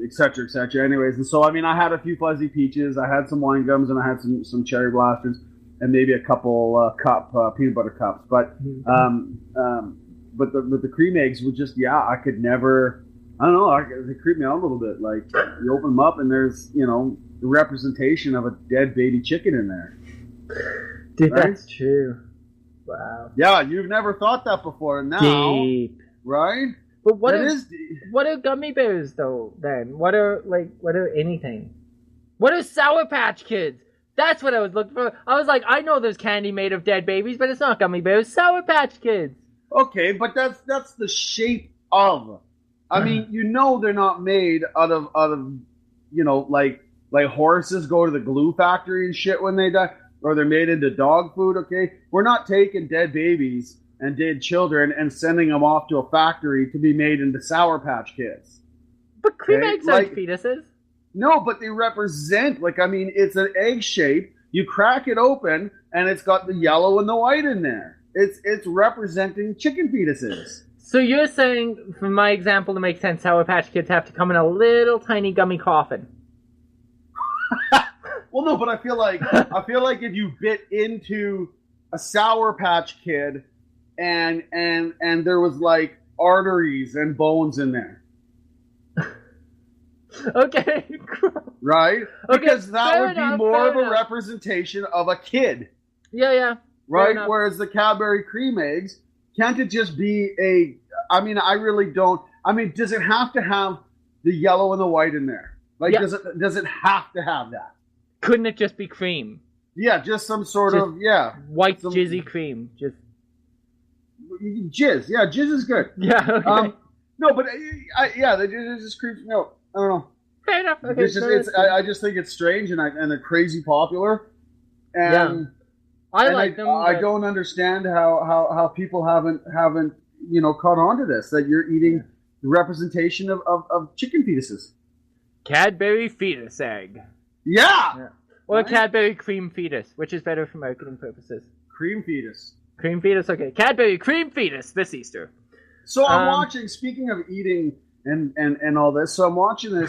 Et cetera, et cetera. Anyways, and so, I mean, I had a few fuzzy peaches, I had some wine gums, and I had some cherry blasters, and maybe a couple peanut butter cups. But but the cream eggs were just, I could never, I don't know, they creep me out a little bit. Like, you open them up, and there's, the representation of a dead baby chicken in there. Dude, right? That's true. Wow. Yeah, you've never thought that before. Now, deep. Right? But what are gummy bears though? Then what are anything? What are Sour Patch Kids? That's what I was looking for. I was like, I know there's candy made of dead babies, but it's not gummy bears. Sour Patch Kids. Okay, but that's the shape of. I mean, they're not made out of like horses go to the glue factory and shit when they die, or they're made into dog food. Okay, we're not taking dead babies and dead children and sending them off to a factory to be made into Sour Patch Kids. But cream eggs aren't fetuses. No, but they represent, it's an egg shape. You crack it open, and it's got the yellow and the white in there. It's representing chicken fetuses. So you're saying, from my example to make sense, Sour Patch Kids have to come in a little tiny gummy coffin. Well, no, but I feel like if you bit into a Sour Patch Kid and there was like arteries and bones in there. Okay. Right? Because okay, that would enough, be more of a enough. representation of a kid. Yeah. Right? Whereas the Cadbury cream eggs, can't it just be a... I mean, I really don't... I mean, does it have to have the yellow and the white in there? Like, does it have to have that? Couldn't it just be cream? Yeah, just some sort of... White jizzy cream. Just... Jizz. Yeah, jizz is good. Yeah, okay. No, but it just creeps me out. I don't know. Fair enough. Okay, I just think it's strange and they're crazy popular. And I like them. I don't understand how people haven't caught on to this, that you're eating the representation of chicken fetuses. Cadbury fetus egg. Yeah. Or right? Cadbury cream fetus, which is better for marketing purposes. Cream fetus. Cream fetus, okay. Cadbury cream fetus this Easter. So I'm watching, speaking of eating and all this, so I'm watching I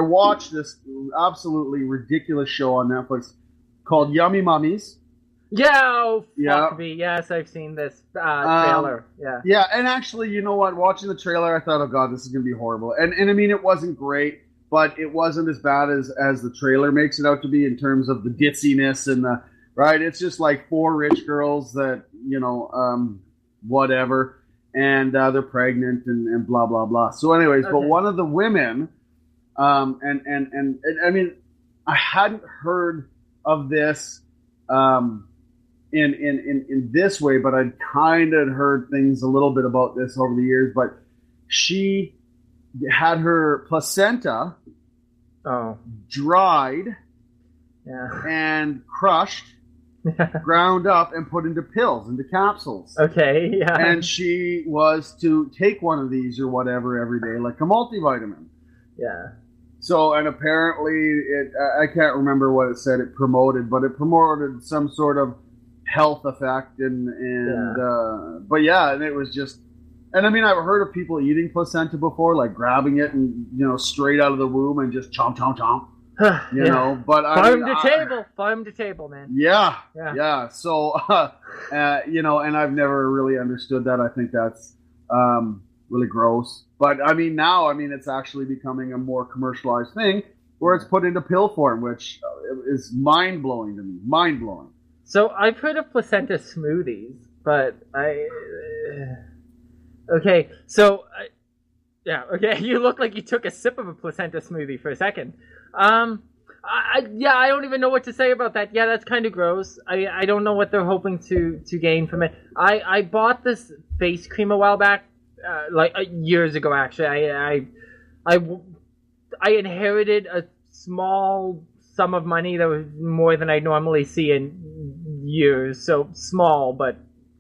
watched this absolutely ridiculous show on Netflix called Yummy Mummies. Yeah, fuck me. Yes, I've seen this trailer. Yeah, and actually, you know what? Watching the trailer, I thought, oh god, this is going to be horrible. And I mean, it wasn't great, but it wasn't as bad as the trailer makes it out to be in terms of the ditziness and the... Right? It's just like 4 rich girls that, whatever, and they're pregnant and blah, blah, blah. So anyways, but one of the women, and I mean, I hadn't heard of this in this way, but I'd kind of heard things a little bit about this over the years, but she had her placenta dried and crushed, ground up and put into pills, into capsules. Okay, yeah. And she was to take one of these or whatever every day, like a multivitamin. Yeah. So, and apparently, I can't remember what it said it promoted, but it promoted some sort of health effect but yeah, and it was just, and I mean, I've heard of people eating placenta before, like grabbing it and, straight out of the womb and just chomp, chomp, chomp. But farm to table, man. Yeah. So, and I've never really understood that. I think that's really gross. But I mean, now, it's actually becoming a more commercialized thing where it's put into pill form, which is mind blowing to me. Mind blowing. So I've heard of placenta smoothies, but okay. So. Yeah, okay, you look like you took a sip of a placenta smoothie for a second. I don't even know what to say about that. Yeah, that's kind of gross. I don't know what they're hoping to gain from it. I bought this face cream a while back, years ago, actually. I inherited a small sum of money that was more than I normally see in years, so small, but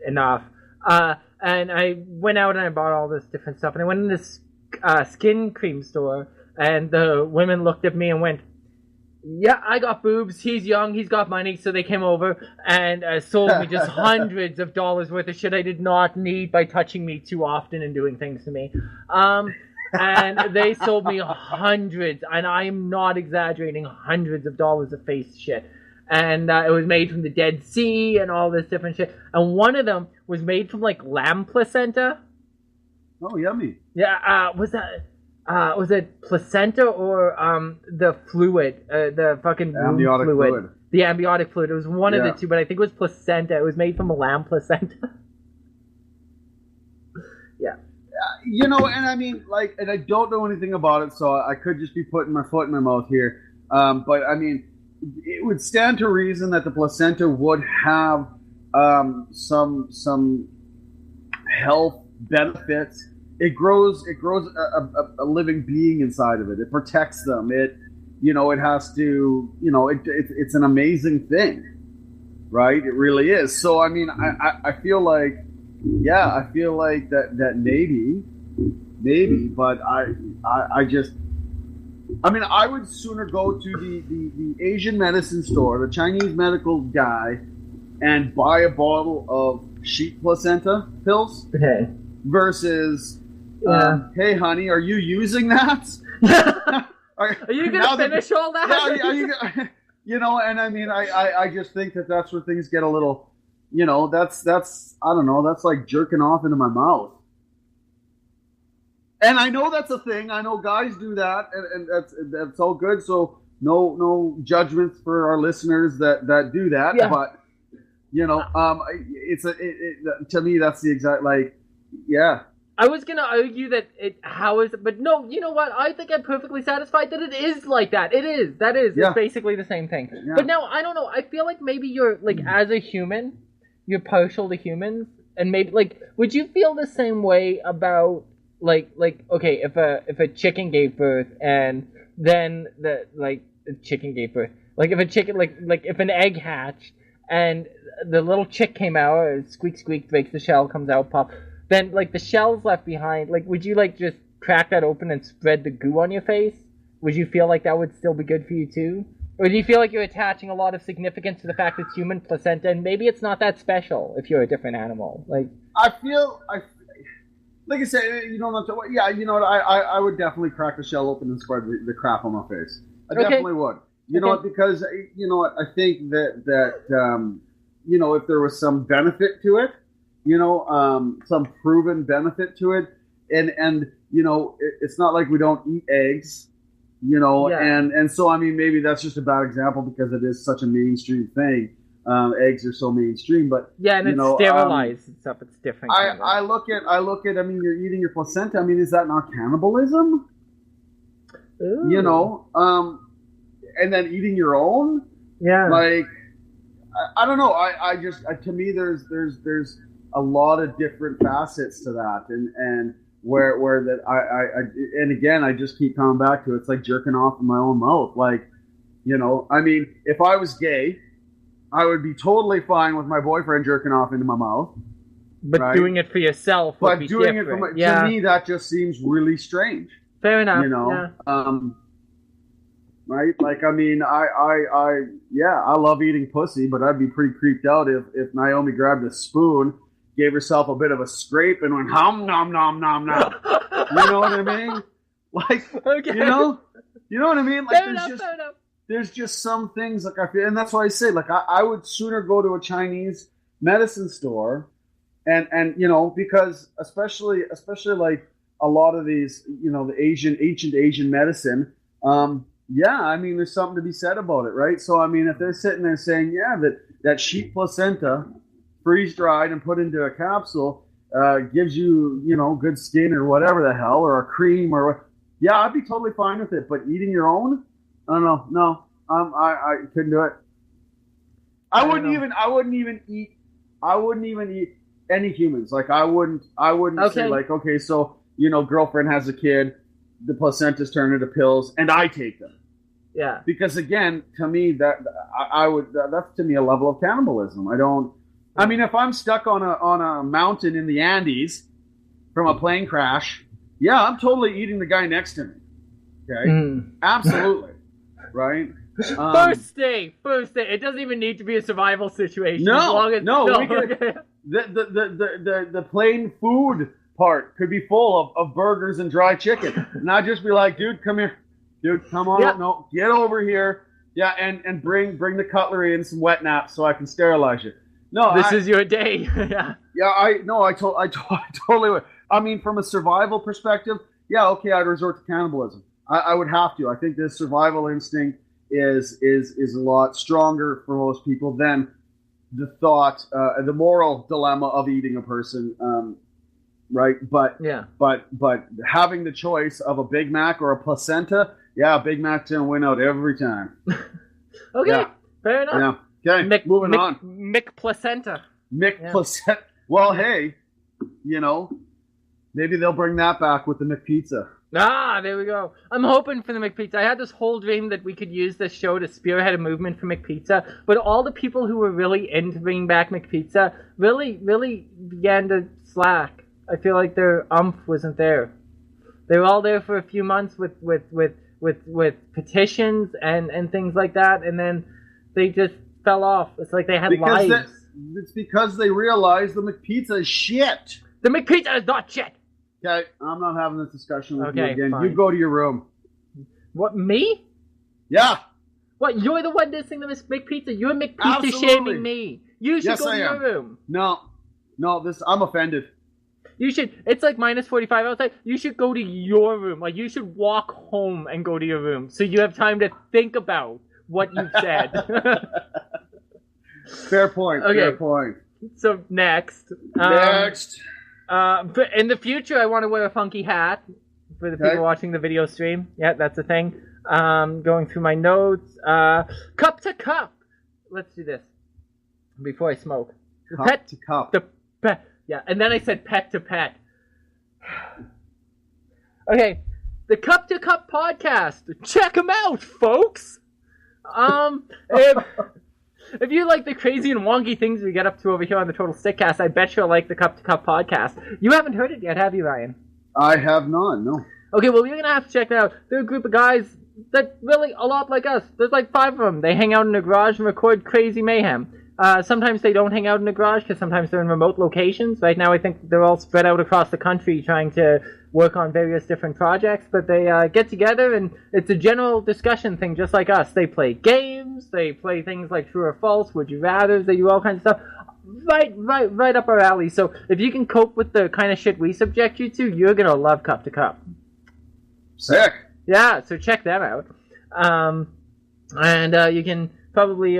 enough. And I went out and I bought all this different stuff, and I went in this skin cream store, and the women looked at me and went, yeah, I got boobs, he's young, he's got money. So they came over and sold me just hundreds of dollars worth of shit I did not need by touching me too often and doing things to me. And they sold me hundreds, and I'm not exaggerating, hundreds of dollars of face shit. And it was made from the Dead Sea and all this different shit. And one of them was made from like lamb placenta. Oh, yummy. Yeah, was it placenta or the fluid, the fucking amniotic fluid? The amniotic fluid. It was one of the two, but I think it was placenta. It was made from a lamb placenta. Yeah. And I mean, and I don't know anything about it, so I could just be putting my foot in my mouth here. But I mean, it would stand to reason that the placenta would have some health benefits. It grows a living being inside of it. It protects them. It has to, it's an amazing thing, right? It really is. So, I mean, I feel like, that maybe, but I would sooner go to the Asian medicine store, the Chinese medical guy, and buy a bottle of sheep placenta pills. Okay. versus, Yeah. hey, honey, are you using that? Are you going to finish all that? Yeah, are you, you know, and I mean, I just think that's where things get a little, you know, that's I don't know, that's like jerking off into my mouth. And I know that's a thing. I know guys do that, and that's all good. So no judgments for our listeners that do that. Yeah. But you know, to me that's the exact yeah. I was gonna argue that but no, you know what? I think I'm perfectly satisfied that it is like that. It is. That is. Yeah. It's basically the same thing. Yeah. But now I don't know. I feel like maybe you're like as a human, you're partial to humans, and maybe like would you feel the same way about like okay if a chicken gave birth and then the chicken gave birth if a chicken like if an egg hatched and the little chick came out, squeak squeak, breaks the shell, comes out, pop. Then, like, the shell's left behind. Like, would you, like, just crack that open and spread the goo on your face? Would you feel like that would still be good for you, too? Or do you feel like you're attaching a lot of significance to the fact it's human placenta, and maybe it's not that special if you're a different animal? Like, like I said, you know, yeah, you know what, I would definitely crack the shell open and spread the crap on my face. I definitely would. You know what, because, you know what, I think that you know, if there was some benefit to it, you know, some proven benefit to it, and you know, it's not like we don't eat eggs, you know, and so I mean maybe that's just a bad example because it is such a mainstream thing. Eggs are so mainstream, but yeah, and it's sterilized and stuff. It's different. I look at. I mean, you're eating your placenta. I mean, is that not cannibalism? Ooh. You know, and then eating your own. Yeah. Like, I don't know. I just to me, there's a lot of different facets to that, and where that I and again I just keep coming back to it. It's like jerking off in my own mouth. Like, you know, I mean, if I was gay, I would be totally fine with my boyfriend jerking off into my mouth. But right? Doing it for yourself would be doing different. it for to me, that just seems really strange. Fair enough. You know, yeah. Right? Like, I mean, I love eating pussy, but I'd be pretty creeped out if Naomi grabbed a spoon, gave herself a bit of a scrape, and went hum nom nom nom nom. You know what I mean? Like, okay. you know what I mean? Like, fair enough. There's just some things like I feel, and that's why I say, like, I would sooner go to a Chinese medicine store, and you know, because especially like a lot of these, you know, the ancient Asian medicine, yeah, I mean, there's something to be said about it, right? So I mean, if they're sitting there saying, yeah, that sheep placenta, freeze dried and put into a capsule, gives you, you know, good skin or whatever the hell, or a cream or, yeah, I'd be totally fine with it. But eating your own, I don't know. No, I couldn't do it. I wouldn't even eat any humans. Like I wouldn't say like, okay, so, you know, girlfriend has a kid, the placenta's turned into pills, and I take them. Yeah. Because again, to me, that's to me a level of cannibalism. I mean, if I'm stuck on a mountain in the Andes from a plane crash, yeah, I'm totally eating the guy next to me. Okay, absolutely, right. First day. It doesn't even need to be a survival situation. The plain food part could be full of burgers and dry chicken, and I'd just be like, dude, come here, dude, come on, no, get over here, yeah, and bring the cutlery and some wet naps so I can sterilize you. No, this is your day. Yeah. Yeah, I totally would. I mean, from a survival perspective, yeah, okay, I'd resort to cannibalism. I would have to. I think the survival instinct is a lot stronger for most people than the thought, the moral dilemma of eating a person, right? But having the choice of a Big Mac or a placenta, yeah, Big Mac's gonna win out every time. Okay, yeah. Fair enough. Yeah. Okay, moving on. Mick Placenta. Placenta. Well, hey, you know, maybe they'll bring that back with the McPizza. Ah, there we go. I'm hoping for the McPizza. I had this whole dream that we could use this show to spearhead a movement for McPizza, but all the people who were really into bringing back McPizza really began to slack. I feel like their umph wasn't there. They were all there for a few months with petitions and things like that, and then they just fell off. It's like they had lives. It's because they realized the McPizza is shit. The McPizza is not shit. Okay, I'm not having this discussion with you Okay, again. fine. You go to your room. What, me? Yeah. What, you're the one dissing the McPizza? You're McPizza Absolutely. shaming me. You should Yes, go I to am. your room. No, I'm offended. You should, it's like minus 45 outside. You should go to your room. Like, you should walk home and go to your room so you have time to think about what you've said. Fair point. Okay. Fair point. So, next. Next. In the future, I want to wear a funky hat for the people watching the video stream. Yeah, that's a thing. Going through my notes. Cup to cup. Let's do this before I smoke. Cup to cup. Yeah, and then I said pet to pet. Okay, the Cup to Cup podcast. Check them out, folks. If you like the crazy and wonky things we get up to over here on the Total Stickcast, I bet you'll like the Cup to Cup podcast. You haven't heard it yet, have you, Ryan? I have not, no. Okay, well, you're going to have to check it out. They're a group of guys that really a lot like us. There's like 5 of them. They hang out in a garage and record crazy mayhem. Sometimes they don't hang out in the garage because sometimes they're in remote locations. Right now I think they're all spread out across the country trying to work on various different projects. But they get together and it's a general discussion thing just like us. They play games. They play things like True or False, Would You Rather. They do all kinds of stuff. Right up our alley. So if you can cope with the kind of shit we subject you to, you're going to love Cup to Cup. Sick. Yeah, so check them out. You can... Probably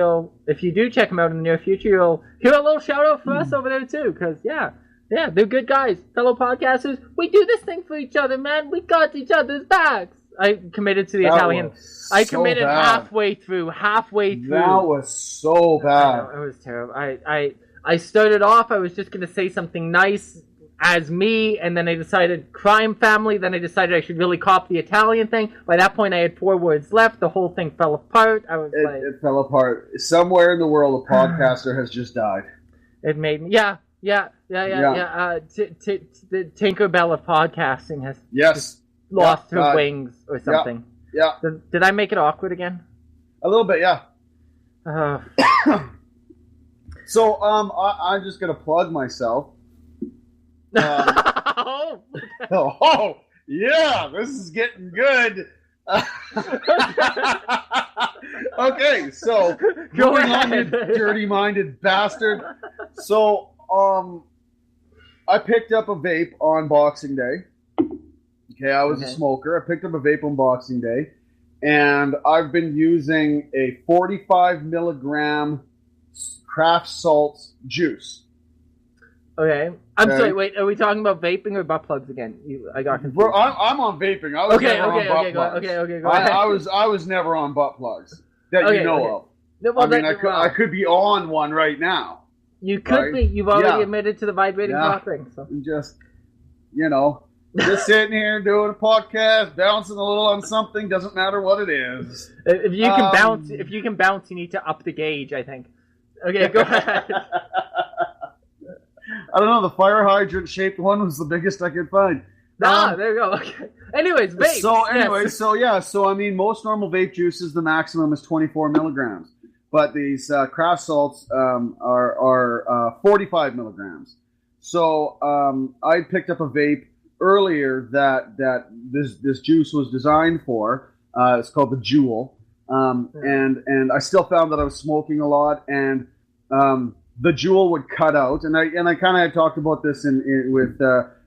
if you do check them out in the near future, you'll hear a little shout out for us over there too. Because yeah, they're good guys, fellow podcasters. We do this thing for each other, man. We got each other's backs. I committed to the Italian. I committed halfway through. That was so bad. It was terrible. I started off. I was just gonna say something nice as me, and then I decided crime family, then I decided I should really cop the Italian thing. By that point, I had 4 words left. The whole thing fell apart. It fell apart. Somewhere in the world, a podcaster has just died. It made me... Yeah. The Tinkerbell of podcasting has just lost her wings or something. Yeah. Did I make it awkward again? A little bit, yeah. So, I'm just going to plug myself. Yeah, this is getting good. Okay, so moving on, you dirty-minded bastard. So, I picked up a vape on Boxing Day. Okay, I was a smoker. I picked up a vape on Boxing Day, and I've been using a 45 milligram craft salt juice. Okay. I'm sorry, wait, are we talking about vaping or butt plugs again? I got confused. Bro, I'm on vaping. I was never on butt plugs. Go ahead. I was never on butt plugs that you know of. No, well, I could be on one right now. You could be. You've already admitted to the vibrating cock thing. So. Just sitting here doing a podcast, bouncing a little on something, doesn't matter what it is. If you can bounce, you need to up the gauge, I think. Okay, go ahead. I don't know, the fire hydrant shaped one was the biggest I could find. There you go. Okay. Anyways, vape. So I mean, most normal vape juices, the maximum is 24 milligrams. But these craft salts are 45 milligrams. So I picked up a vape earlier that this juice was designed for. It's called the Jewel. And I still found that I was smoking a lot, and the Jewel would cut out. And I kind of had talked about this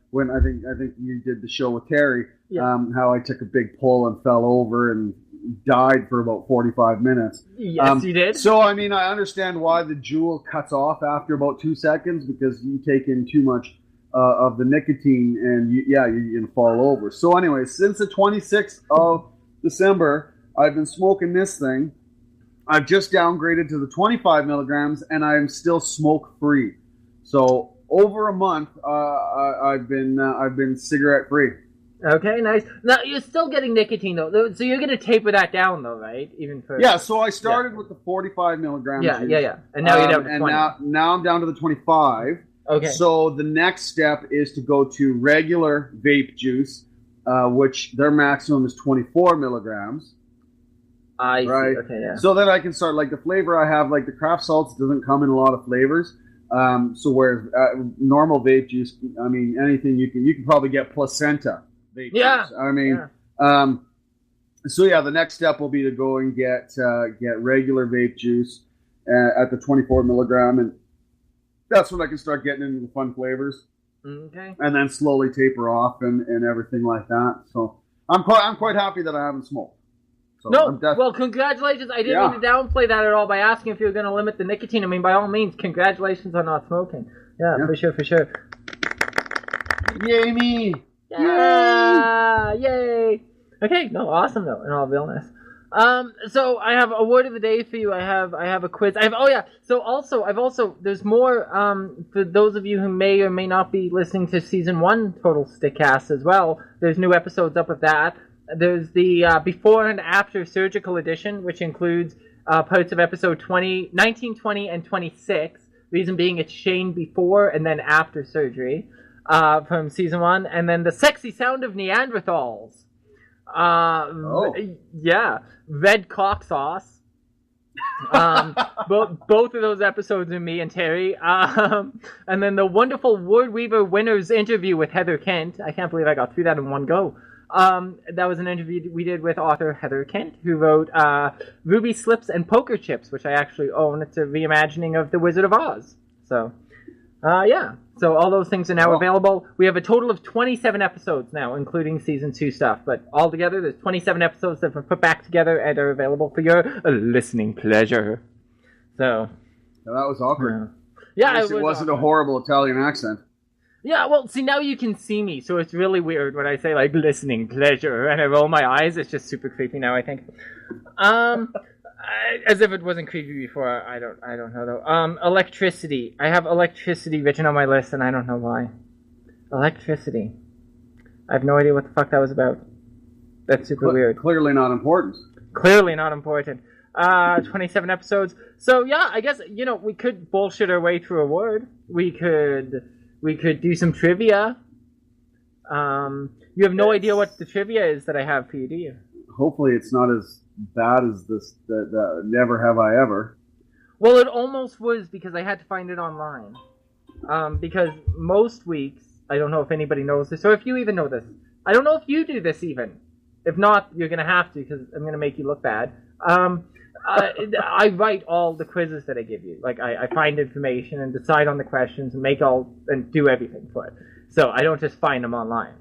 when I think you did the show with Terry. How I took a big pull and fell over and died for about 45 minutes. Yes, you did. So, I mean, I understand why the Jewel cuts off after about 2 seconds, because you take in too much of the nicotine and you can fall over. So anyway, since the 26th of December, I've been smoking this thing. I've just downgraded to the 25 milligrams, and I'm still smoke-free. So over a month, I've been cigarette-free. Okay, nice. Now, you're still getting nicotine, though. So you're going to taper that down, though, right? Even for so I started with the 45 milligrams. Yeah. And now you're down to 20. And now I'm down to the 25. Okay. So the next step is to go to regular vape juice, which their maximum is 24 milligrams. I see. Right. Okay, yeah. So then I can start, like, the flavor I have, like the craft salts doesn't come in a lot of flavors. So whereas normal vape juice, I mean, anything you can probably get placenta vape juice. I mean, so yeah, the next step will be to go and get regular vape juice at the 24 milligram, and that's when I can start getting into the fun flavors. Okay. And then slowly taper off and everything like that. So I'm quite happy that I haven't smoked. So well, congratulations. I didn't mean to downplay that at all by asking if you were going to limit the nicotine. I mean, by all means, congratulations on not smoking. Yeah. For sure. Yay me! Yay! Okay, no, awesome though, in all realness. So I have a word of the day for you. I have a quiz. So there's more for those of you who may or may not be listening to season 1 Total Stickcast as well. There's new episodes up of that. There's the before and after surgical edition, which includes parts of episode 20, 19, 20, and 26. Reason being it's Shane before and then after surgery from season 1. And then the sexy sound of Neanderthals. Yeah, red cock sauce. Both of those episodes are me and Terry. And then the wonderful Word Weaver winners interview with Heather Kent. I can't believe I got through that in one go. That was an interview we did with author Heather Kent, who wrote Ruby Slips and Poker Chips, which I actually own. It's a reimagining of The Wizard of Oz. So, yeah. So all those things are now available. We have a total of 27 episodes now, including season 2 stuff. But altogether, there's 27 episodes that were put back together and are available for your listening pleasure. So that was awkward. Yeah, it wasn't a horrible Italian accent. Yeah, well, see, now you can see me, so it's really weird when I say, like, listening pleasure, and I roll my eyes. It's just super creepy now, I think. As if it wasn't creepy before. I don't know, though. Electricity. I have electricity written on my list, and I don't know why. Electricity. I have no idea what the fuck that was about. That's super weird. Clearly not important. Clearly not important. 27 episodes. So, yeah, I guess, we could bullshit our way through a word. We could do some trivia. You have no idea what the trivia is that I have for you, do you? Hopefully it's not as bad as this. Never have I ever. Well, it almost was because I had to find it online. Because most weeks, I don't know if anybody knows this, or if you even know this. I don't know if you do this even. If not, you're going to have to, because I'm going to make you look bad. I write all the quizzes that I give you. Like, I find information and decide on the questions and do everything for it. So I don't just find them online.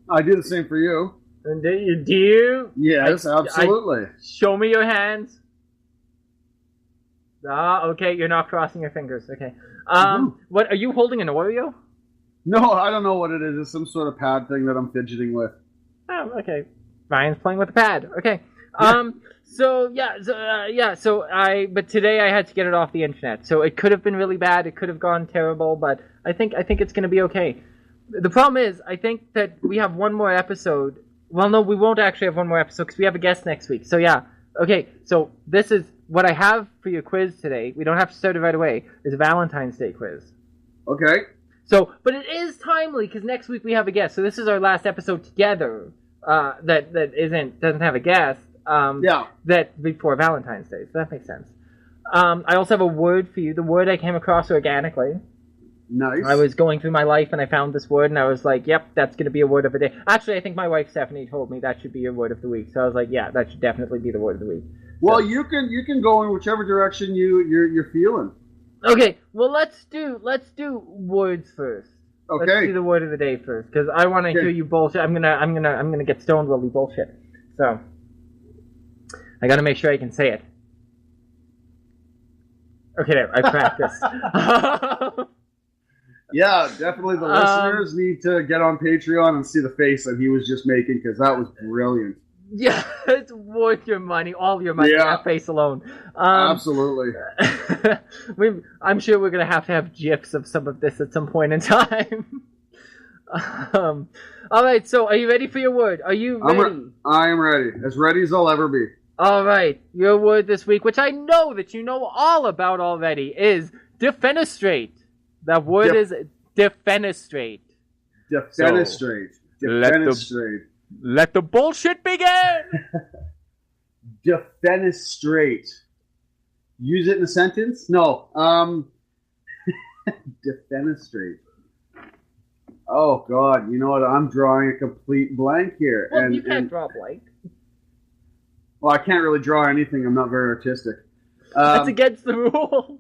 I do the same for you. And do you? Yes, absolutely. Show me your hands. Okay, you're not crossing your fingers. Okay. What, are you holding an Oreo? No, I don't know what it is. It's some sort of pad thing that I'm fidgeting with. Oh, okay. Ryan's playing with the pad. Okay. But today I had to get it off the internet. So it could have been really bad. It could have gone terrible, but I think it's going to be okay. The problem is, I think that we have one more episode. Well, no, we won't actually have one more episode because we have a guest next week. So yeah. Okay. So this is what I have for your quiz today. We don't have to start it right away. It's a Valentine's Day quiz. Okay. So, but it is timely because next week we have a guest. So this is our last episode together. That doesn't have a guest. That before Valentine's Day, so that makes sense. I also have a word for you. The word I came across organically. Nice. I was going through my life and I found this word and I was like, yep, that's going to be a word of the day. Actually, I think my wife Stephanie told me that should be your word of the week. So I was like, yeah, that should definitely be the word of the week. Well, you can go in whichever direction you're feeling. Okay, well let's do words first. Okay. Let's do the word of the day first because I want to hear you bullshit. I'm gonna get stoned while we bullshit. So I gotta make sure I can say it. Okay, there, I practiced. Yeah, definitely the listeners need to get on Patreon and see the face that he was just making because that was brilliant. Yeah, it's worth your money, all your money, that face alone. Absolutely. I'm sure we're going to have GIFs of some of this at some point in time. All right, so are you ready for your word? Are you ready? I am ready. As ready as I'll ever be. All right, your word this week, which I know that you know all about already, is defenestrate. That word is defenestrate. Defenestrate. Defenestrate. Let the bullshit begin! Defenestrate. Use it in a sentence? No. Defenestrate. Oh God, you know what? I'm drawing a complete blank here. Well, you can't draw blank. Well, I can't really draw anything. I'm not very artistic. That's against the rules.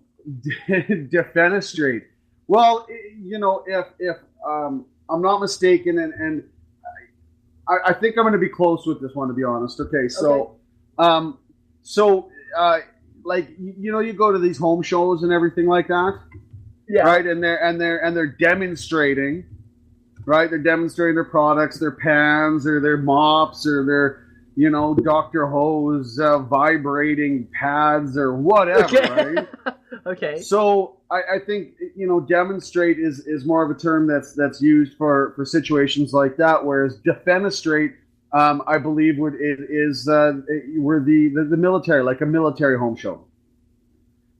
Defenestrate. Well, you know, if I'm not mistaken, and I think I'm going to be close with this one, to be honest. Okay, so, like, you know, you go to these home shows and everything like that, yeah, right? And they're demonstrating, right? They're demonstrating their products, their pans, or their mops, or their, you know, Dr. Ho's vibrating pads, or whatever, right? Okay. So I think, you know, demonstrate is more of a term that's used for situations like that, whereas defenestrate, I believe we're the military, like a military home show,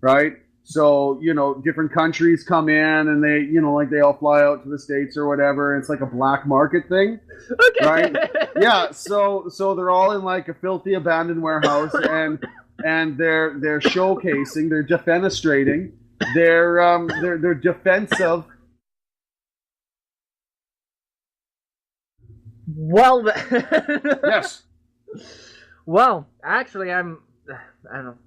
right? So, you know, different countries come in and they, you know, like they all fly out to the States or whatever. And it's like a black market thing, right? Yeah. So they're all in like a filthy abandoned warehouse and they're showcasing, they're defenestrating, they're defensive. Well, yes. Well, actually, I don't know.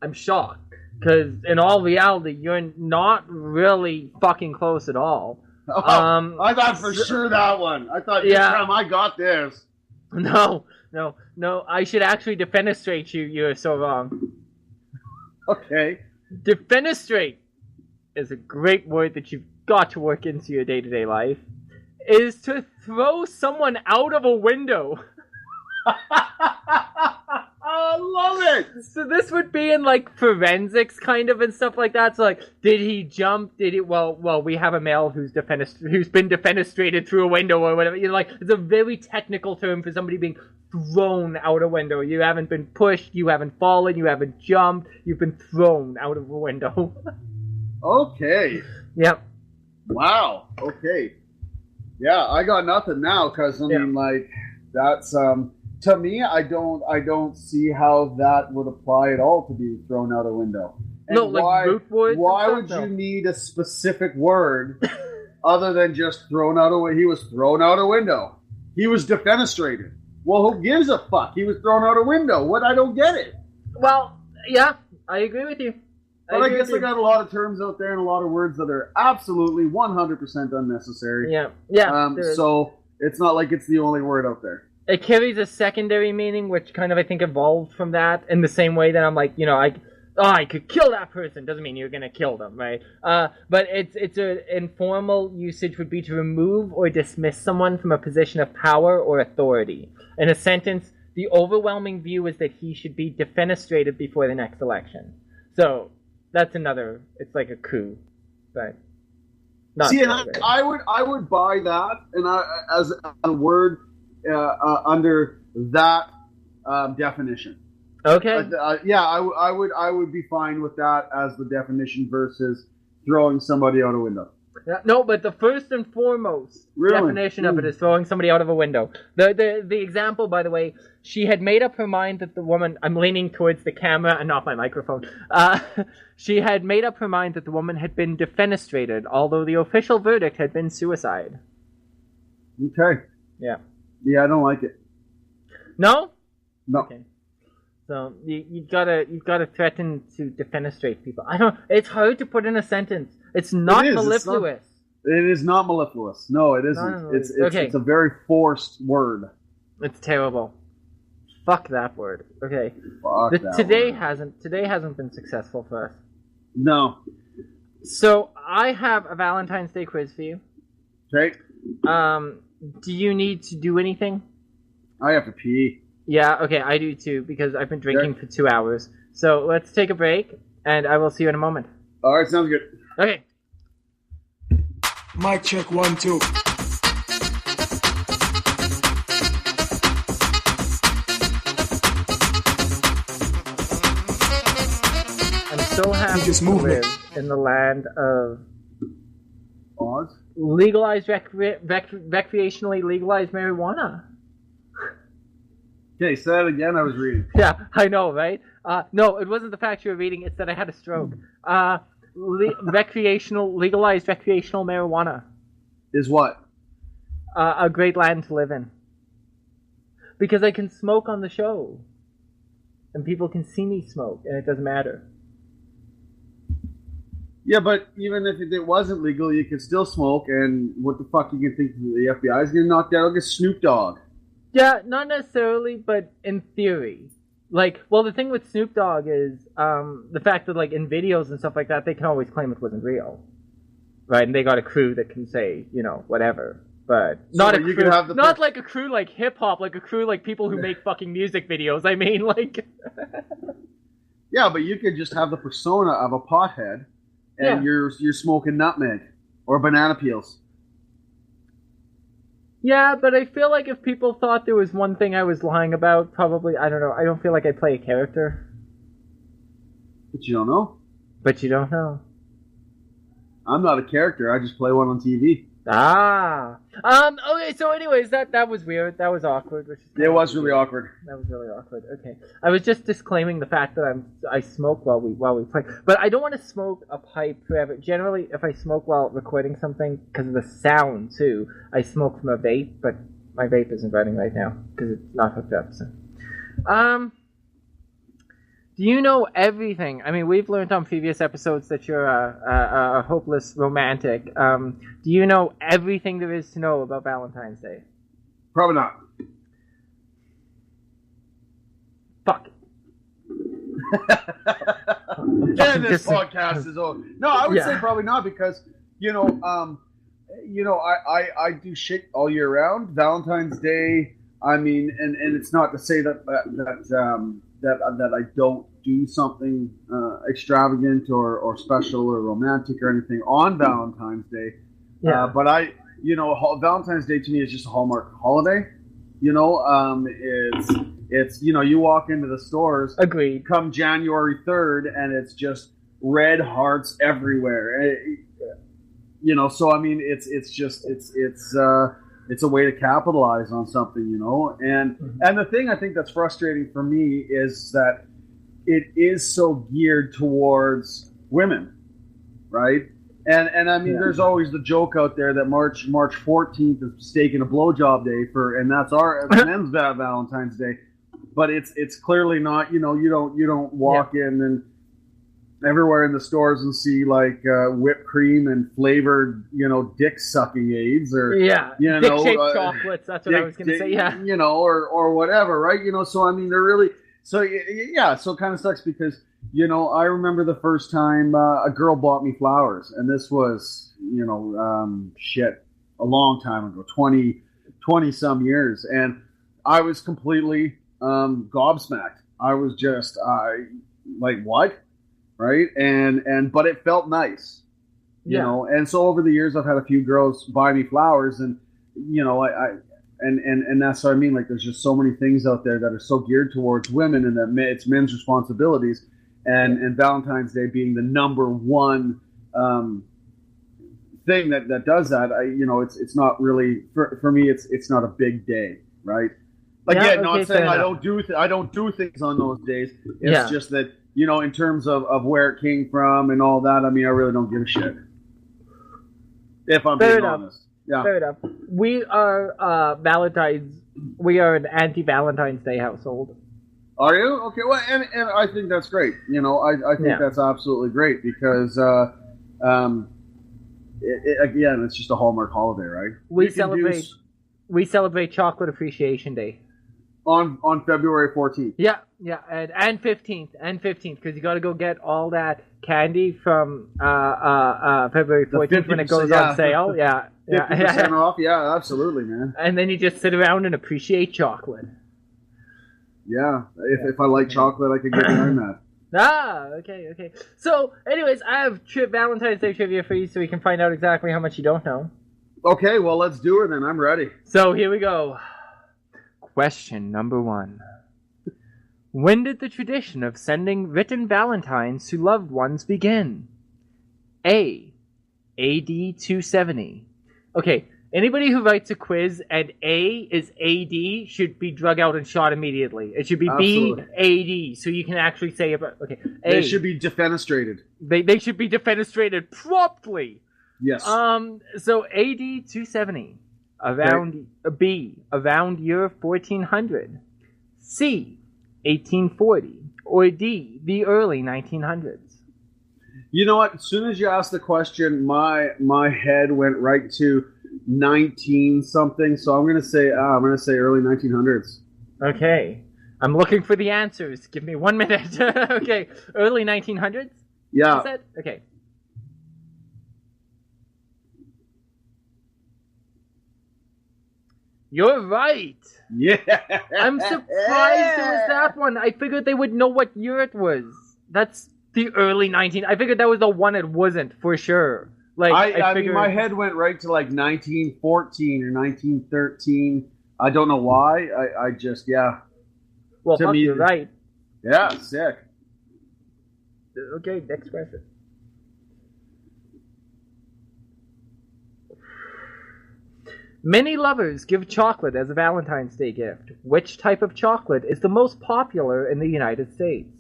I'm shocked because in all reality, you're not really fucking close at all. Oh, I thought for sure that one. I thought, yeah, time I got this. No. I should actually defenestrate you. You're so wrong. Okay. Defenestrate is a great word that you've got to work into your day-to-day life. Is to throw someone out of a window. I love it. So this would be in like forensics kind of and stuff like that. So like, did he jump? Did he? Well, we have a male who's been defenestrated through a window or whatever. You know, like it's a very technical term for somebody being thrown out a window. You haven't been pushed. You haven't fallen. You haven't jumped. You've been thrown out of a window. Okay. Yep. Wow. Okay. Yeah, I got nothing now because I mean, like, that's to me, I don't see how that would apply at all to being thrown out a window. And no, like root words. Why would you need a specific word other than just thrown out a window? He was thrown out a window. He was defenestrated. Well, who gives a fuck? He was thrown out a window. What? I don't get it. Well, yeah, I agree with you. But I guess I got a lot of terms out there and a lot of words that are absolutely 100% unnecessary. Yeah. So it's not like it's the only word out there. It carries a secondary meaning, which kind of, I think, evolved from that in the same way that I'm like, you know, I could kill that person. Doesn't mean you're going to kill them, right? But it's an informal usage would be to remove or dismiss someone from a position of power or authority. In a sentence, the overwhelming view is that he should be defenestrated before the next election. So that's another, it's like a coup, but not. See, and I would buy that, and as a word under that definition. Okay. I would be fine with that as the definition versus throwing somebody out a window. Yeah, no, but the first and foremost definition of it is throwing somebody out of a window. The example, by the way, she had made up her mind that the woman... I'm leaning towards the camera and not my microphone. She had made up her mind that the woman had been defenestrated, although the official verdict had been suicide. Okay. Yeah. Yeah, I don't like it. No? No. Okay. So you gotta threaten to defenestrate people. I don't. It's hard to put in a sentence. It's not mellifluous. It is not mellifluous. No, it isn't. It's a very forced word. It's terrible. Fuck that word. Okay. Today hasn't been successful for us. No. So I have a Valentine's Day quiz for you. Okay. Do you need to do anything? I have to pee. Yeah, okay, I do too, because I've been drinking for 2 hours. So let's take a break, and I will see you in a moment. All right, sounds good. Okay. Mic check 1 2. I'm so happy to live in the land of Oz? Legalized recreationally legalized marijuana. Okay, say that again. I was reading. Yeah, I know, right? No, it wasn't the fact you were reading. It's that I had a stroke. legalized recreational marijuana. Is what? A great land to live in. Because I can smoke on the show. And people can see me smoke, and it doesn't matter. Yeah, but even if it wasn't legal, you could still smoke, and what the fuck you can think the FBI is going to knock down? Look at Snoop Dogg. Yeah, not necessarily, but in theory. Like, well, the thing with Snoop Dogg is the fact that, like, in videos and stuff like that, they can always claim it wasn't real. Right? And they got a crew that can say, you know, whatever. But not a crew, not like a crew like hip-hop, like a crew like people who make fucking music videos. I mean, like... Yeah, but you could just have the persona of a pothead, and you're smoking nutmeg or banana peels. Yeah, but I feel like if people thought there was one thing I was lying about, probably, I don't know, I don't feel like I play a character. But you don't know. But you don't know. I'm not a character, I just play one on TV. Ah. Okay, so anyways, that was weird. That was awkward. It was really awkward. That was really awkward. Okay. I was just disclaiming the fact that I smoke while we play. But I don't want to smoke a pipe forever. Generally, if I smoke while recording something, because of the sound, too, I smoke from a vape, but my vape isn't running right now, because it's not hooked up, so. Do you know everything? I mean, we've learned on previous episodes that you're a hopeless romantic. Do you know everything there is to know about Valentine's Day? Probably not. Fuck. And this podcast is over. No, I would say probably not because, I do shit all year round. Valentine's Day, I mean, and it's not to say that I don't do something extravagant or special or romantic or anything on Valentine's Day. Yeah. But Valentine's Day to me is just a Hallmark holiday. It's you walk into the stores. Agreed. Come January 3rd, and it's just red hearts everywhere. So I mean, it's a way to capitalize on something, and the thing I think that's frustrating for me is that it is so geared towards women, right? And I mean, there's always the joke out there that March 14th is steak and a blowjob day and that's our men's Valentine's Day, but it's clearly not. You don't walk in and everywhere in the stores and see like whipped cream and flavored, dick sucking aids or dick-shaped chocolates. That's what I was going to say. Yeah, or whatever, right? So I mean, they're really so it kind of sucks because I remember the first time a girl bought me flowers, and this was a long time ago, 20 some years, and I was completely gobsmacked. I was just like, what? Right. But it felt nice, and so over the years, I've had a few girls buy me flowers and that's what I mean. Like, there's just so many things out there that are so geared towards women and that it's men's responsibilities and Valentine's Day being the number one, thing that does that. It's not really for me. It's not a big day. Right. Again, not saying I don't do things on those days. It's just that, in terms of where it came from and all that, I mean, I really don't give a shit. If I'm being honest. Yeah. Fair enough. We are an anti-Valentine's Day household. Are you? Okay, well, and I think that's great. I think that's absolutely great because, again, it's just a Hallmark holiday, right? We celebrate Chocolate Appreciation Day. On February 14th. Yeah, and 15th, because you got to go get all that candy from February 14th when it goes on sale. Yeah, 50% off. Yeah, absolutely, man. And then you just sit around and appreciate chocolate. Yeah, if I like chocolate, I could get behind that. Okay. So, anyways, I have Valentine's Day trivia for you, so we can find out exactly how much you don't know. Okay, well, let's do it then. I'm ready. So here we go. Question number 1. When did the tradition of sending written valentines to loved ones begin? A. AD 270. Okay, Anybody who writes a quiz and A is AD should be drug out and shot immediately. It should be Absolutely. B AD, so you can actually say about okay. A. They should be defenestrated. They should be defenestrated promptly. Yes. So AD 270, around B, around year 1400, C, 1840, or D, the early 1900s. You know what? As soon as you asked the question, my head went right to 19 something. So I'm gonna say early 1900s. Okay, I'm looking for the answers. Give me 1 minute. Okay, early 1900s. Yeah. You said? Okay. You're right. Yeah. I'm surprised it was that one. I figured they would know what year it was. That's the early 19. I figured that was the one it wasn't for sure. Like I figured mean, my head went right to like 1914 or 1913. I don't know why. I just Well, to me, you're right. Yeah, sick. Okay, next question. Many lovers give chocolate as a Valentine's Day gift. Which type of chocolate is the most popular in the United States?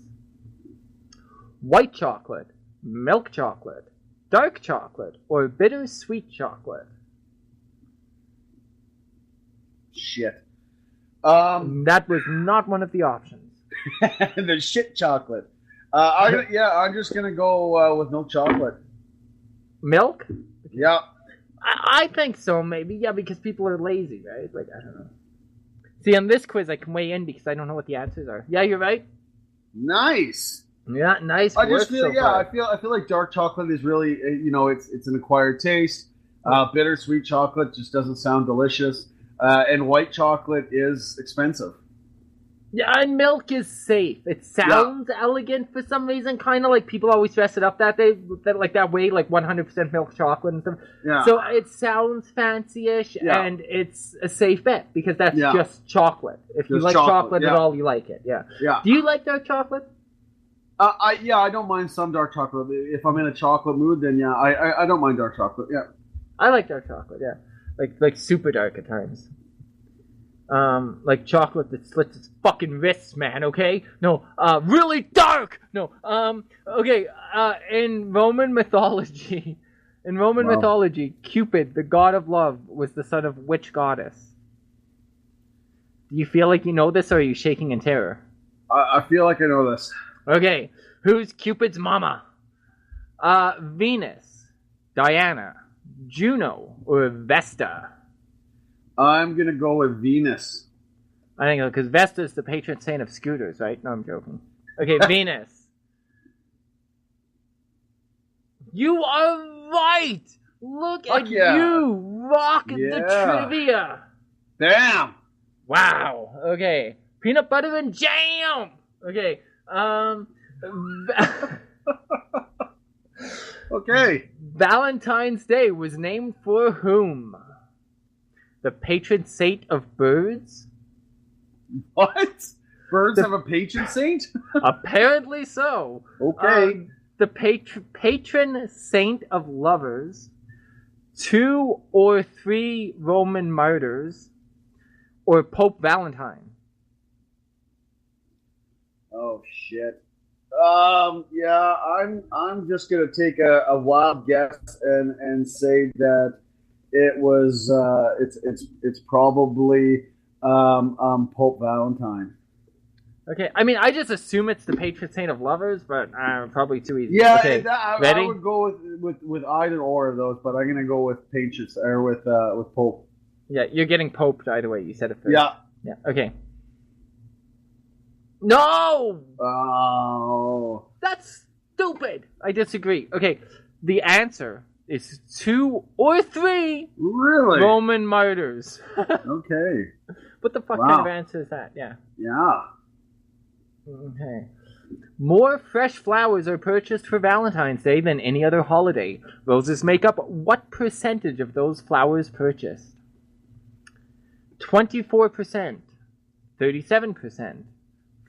White chocolate, milk chocolate, dark chocolate, or bittersweet chocolate? Shit. That was not one of the options. The shit chocolate. I'm just gonna go with milk chocolate. Milk? Yeah. I think so, maybe. Yeah, because people are lazy, right? Like, I don't know. See, on this quiz, I can weigh in because I don't know what the answers are. Yeah, you're right. Nice. Yeah, nice. I just feel, so far. I feel like dark chocolate is really, it's an acquired taste. Bittersweet chocolate just doesn't sound delicious, and white chocolate is expensive. Yeah, and milk is safe. It sounds elegant for some reason, kind of like people always dress it up that way, like 100% milk chocolate and stuff. Yeah. So it sounds fancy-ish, and it's a safe bet because that's just chocolate. If you like chocolate at all, you like it. Yeah. Yeah. Do you like dark chocolate? I don't mind some dark chocolate. If I'm in a chocolate mood, then I don't mind dark chocolate. Yeah. I like dark chocolate. Yeah, like super dark at times. Like chocolate that slits its fucking wrists, man, okay? No, really dark! No, okay, in Roman mythology, Cupid, the god of love, was the son of which goddess? Do you feel like you know this, or are you shaking in terror? I feel like I know this. Okay, who's Cupid's mama? Venus, Diana, Juno, or Vesta? I'm gonna go with Venus. I think because Vesta is the patron saint of scooters, right? No, I'm joking. Okay, Venus. You are right. Look at you rocking the trivia. Damn. Wow. Okay, peanut butter and jam. Okay. Okay. Valentine's Day was named for whom? The patron saint of birds? What? Birds have a patron saint? Apparently so. Okay. The patron saint of lovers, 2 or 3 Roman martyrs, or Pope Valentine? Oh shit. I'm just gonna take a wild guess and say that it was it's probably Pope Valentine. Okay, I mean, I just assume it's the patron saint of lovers, but probably too easy. Yeah, okay. Ready? I would go with either or of those, but I'm gonna go with with Pope. Yeah, you're getting poped either way. You said it first. Yeah. Yeah. Okay. No! Oh. That's stupid. I disagree. Okay, the answer is 2 or 3 really Roman martyrs. Okay. What the fuck kind of answer is that? Yeah. Yeah. Okay. More fresh flowers are purchased for Valentine's Day than any other holiday. Roses make up what percentage of those flowers purchased? 24%, 37%,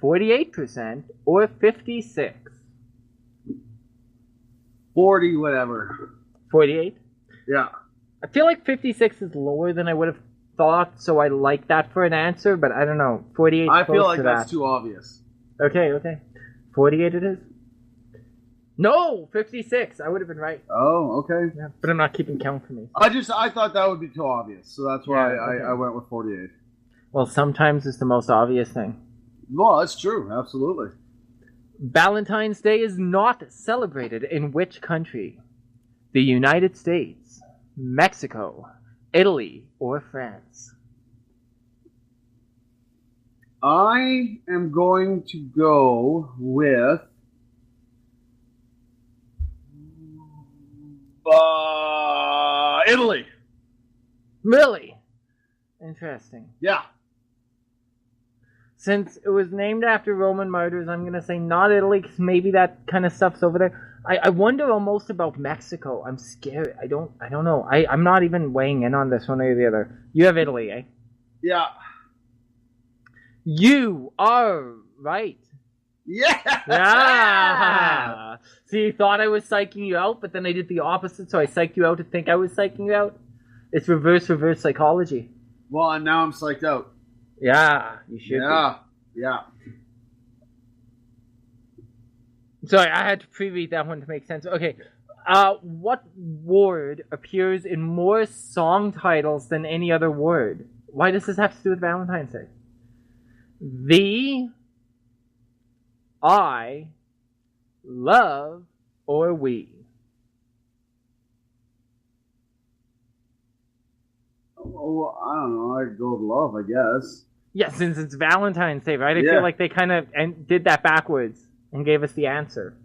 48%, or 56%? 40 whatever. 48? Yeah. I feel like 56 is lower than I would have thought, so I like that for an answer, but I don't know. 48 I feel like to that's that. too obvious. Okay. 48 it is? No! 56! I would have been right. Oh, okay. Yeah, but I'm not keeping count for me. I thought that would be too obvious, so that's why okay. I went with 48. Well, sometimes it's the most obvious thing. Well, that's true. Absolutely. Valentine's Day is not celebrated in which country? The United States, Mexico, Italy, or France? I am going to go with Italy. Really? Interesting. Yeah. Since it was named after Roman martyrs, I'm going to say not Italy, because maybe that kind of stuff's over there. I wonder almost about Mexico. I'm scared. I don't know. I'm not even weighing in on this one or the other. You have Italy, eh? Yeah. You are right. Yeah. Yeah. See, you thought I was psyching you out, but then I did the opposite, so I psyched you out to think I was psyching you out. It's reverse psychology. Well, and now I'm psyched out. Yeah, you should be. Yeah. Sorry, I had to pre-read that one to make sense. Okay, what word appears in more song titles than any other word? Why does this have to do with Valentine's Day? The, I, love, or we? Oh, I don't know. I'd go with love, I guess. Yeah, since it's Valentine's Day, right? I feel like they kind of did that backwards and gave us the answer.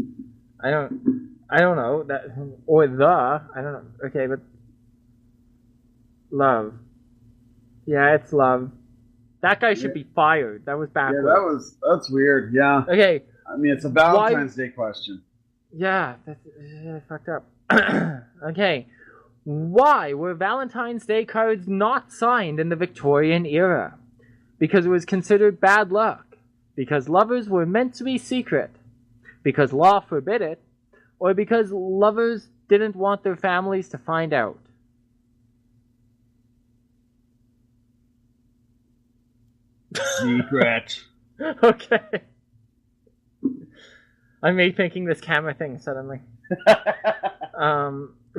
I don't know that, or I don't know. Okay, but love. Yeah, it's love. That guy should be fired. That was backwards. Yeah, that's weird. Yeah. Okay. I mean, it's a Valentine's Day question. Yeah, that's fucked up. Okay. Why were Valentine's Day cards not signed in the Victorian era? Because it was considered bad luck. Because lovers were meant to be secret. Because law forbid it. Or because lovers didn't want their families to find out. Secret. Okay. I'm rethinking this camera thing suddenly.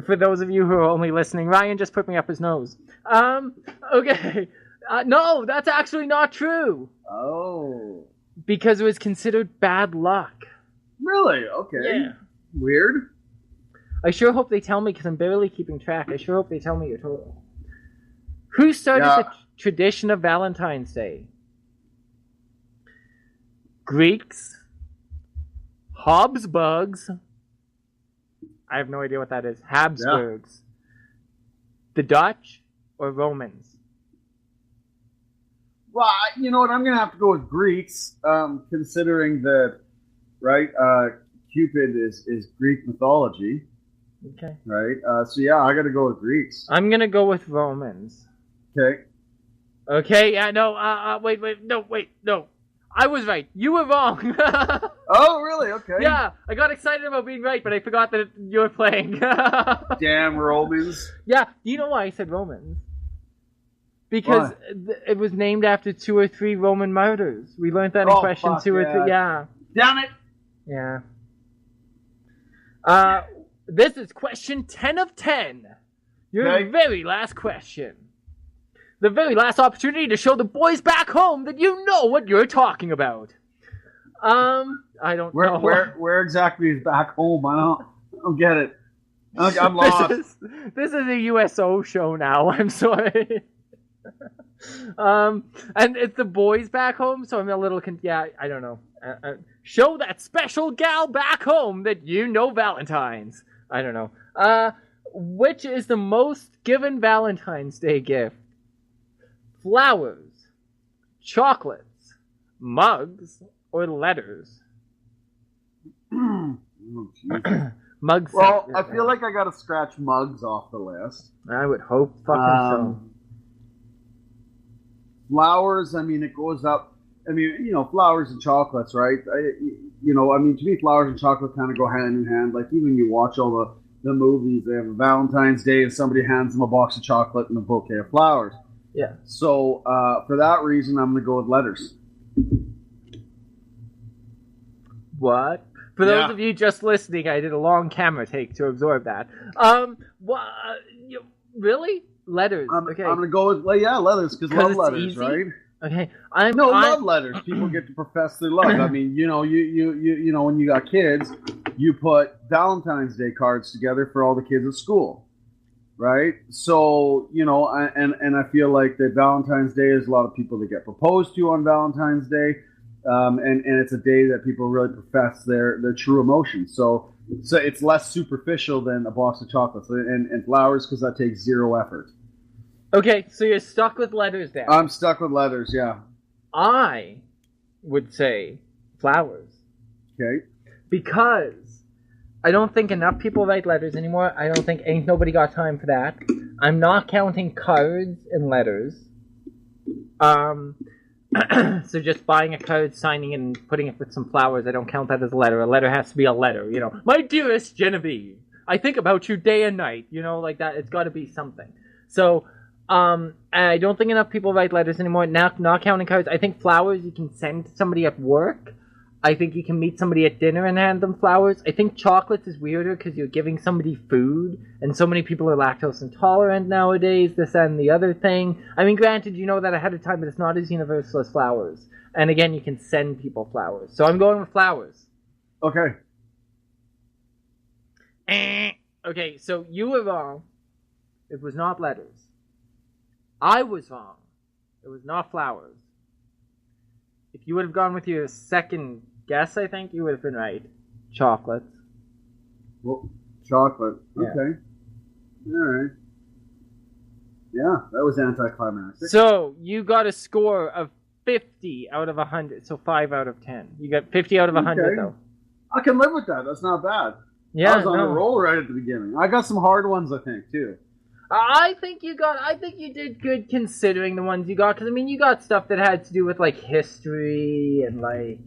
For those of you who are only listening, Ryan just put me up his nose. Okay. No, that's actually not true. Oh. Because it was considered bad luck. Really? Okay. Yeah. Weird. I sure hope they tell me, because I'm barely keeping track. I sure hope they tell me your total. Who started the tradition of Valentine's Day? Greeks? Habsburgs? I have no idea what that is. Habsburgs. The Dutch or Romans? Well, you know what? I'm going to have to go with Greeks, considering that, right, Cupid is Greek mythology. Okay. Right? So, yeah, I got to go with Greeks. I'm going to go with Romans. Okay. Okay, yeah, no, wait, no. I was right. You were wrong. Oh, really? Okay. Yeah, I got excited about being right, but I forgot that you were playing. Damn Romans. Yeah, do you know why I said Romans? Because it was named after 2 or 3 Roman martyrs. We learned that in question 2 or 3. Yeah. Damn it. Yeah. This is question 10 of 10. Your very last question. The very last opportunity to show the boys back home that you know what you're talking about. I don't know. Where exactly is back home? I don't get it. I'm lost. This is a USO show now. I'm sorry. And it's the boys back home, so I'm a little I don't know. Show that special gal back home that you know Valentine's. I don't know. Which is the most given Valentine's Day gift? Flowers, chocolates, mugs, or letters? Oh, Mugs. Well, I feel like I got to scratch mugs off the list. I would hope fucking so. Flowers, I mean, it goes up. I mean, you know, flowers and chocolates, right? To me, flowers and chocolate kind of go hand in hand. Like, even you watch all the movies, they have a Valentine's Day and somebody hands them a box of chocolate and a bouquet of flowers. Yeah. So for that reason, I'm going to go with letters. What? For those of you just listening, I did a long camera take to absorb that. Really? Letters. Okay. I'm going to go with letters because love letters, easy? right? Okay. Love letters. People get to profess their love. I mean, you know, when you got kids, you put Valentine's Day cards together for all the kids at school, right? So, you know, and I feel like that Valentine's Day is a lot of people that get proposed to on Valentine's Day, and it's a day that people really profess their true emotions. So it's less superficial than a box of chocolates and flowers because that takes zero effort. Okay, so you're stuck with letters then. I'm stuck with letters, yeah. I would say flowers. Okay. Because I don't think enough people write letters anymore. I don't think ain't nobody got time for that. I'm not counting cards and letters. So just buying a card, signing it, and putting it with some flowers, I don't count that as a letter. A letter has to be a letter, you know. My dearest Genevieve, I think about you day and night, you know, like that. It's got to be something. So, I don't think enough people write letters anymore. Not counting cards. I think flowers you can send to somebody at work. I think you can meet somebody at dinner and hand them flowers. I think chocolates is weirder because you're giving somebody food, and so many people are lactose intolerant nowadays, this and the other thing. I mean, granted, you know that ahead of time, but it's not as universal as flowers. And again, you can send people flowers. So I'm going with flowers. Okay. Okay, so you were wrong. It was not letters. I was wrong. It was not flowers. If you would have gone with your second guess, I think you would have been right. Chocolates. Well, chocolate. Yeah. Okay. All right. Yeah, that was anticlimactic. So you got a score of 50 out of 100. So 5 out of 10. You got 50 out of 100, though. I can live with that. That's not bad. Yeah, I was on a roll right at the beginning. I got some hard ones, I think, too. I think you did good considering the ones you got. Because, I mean, you got stuff that had to do with, like, history and, like,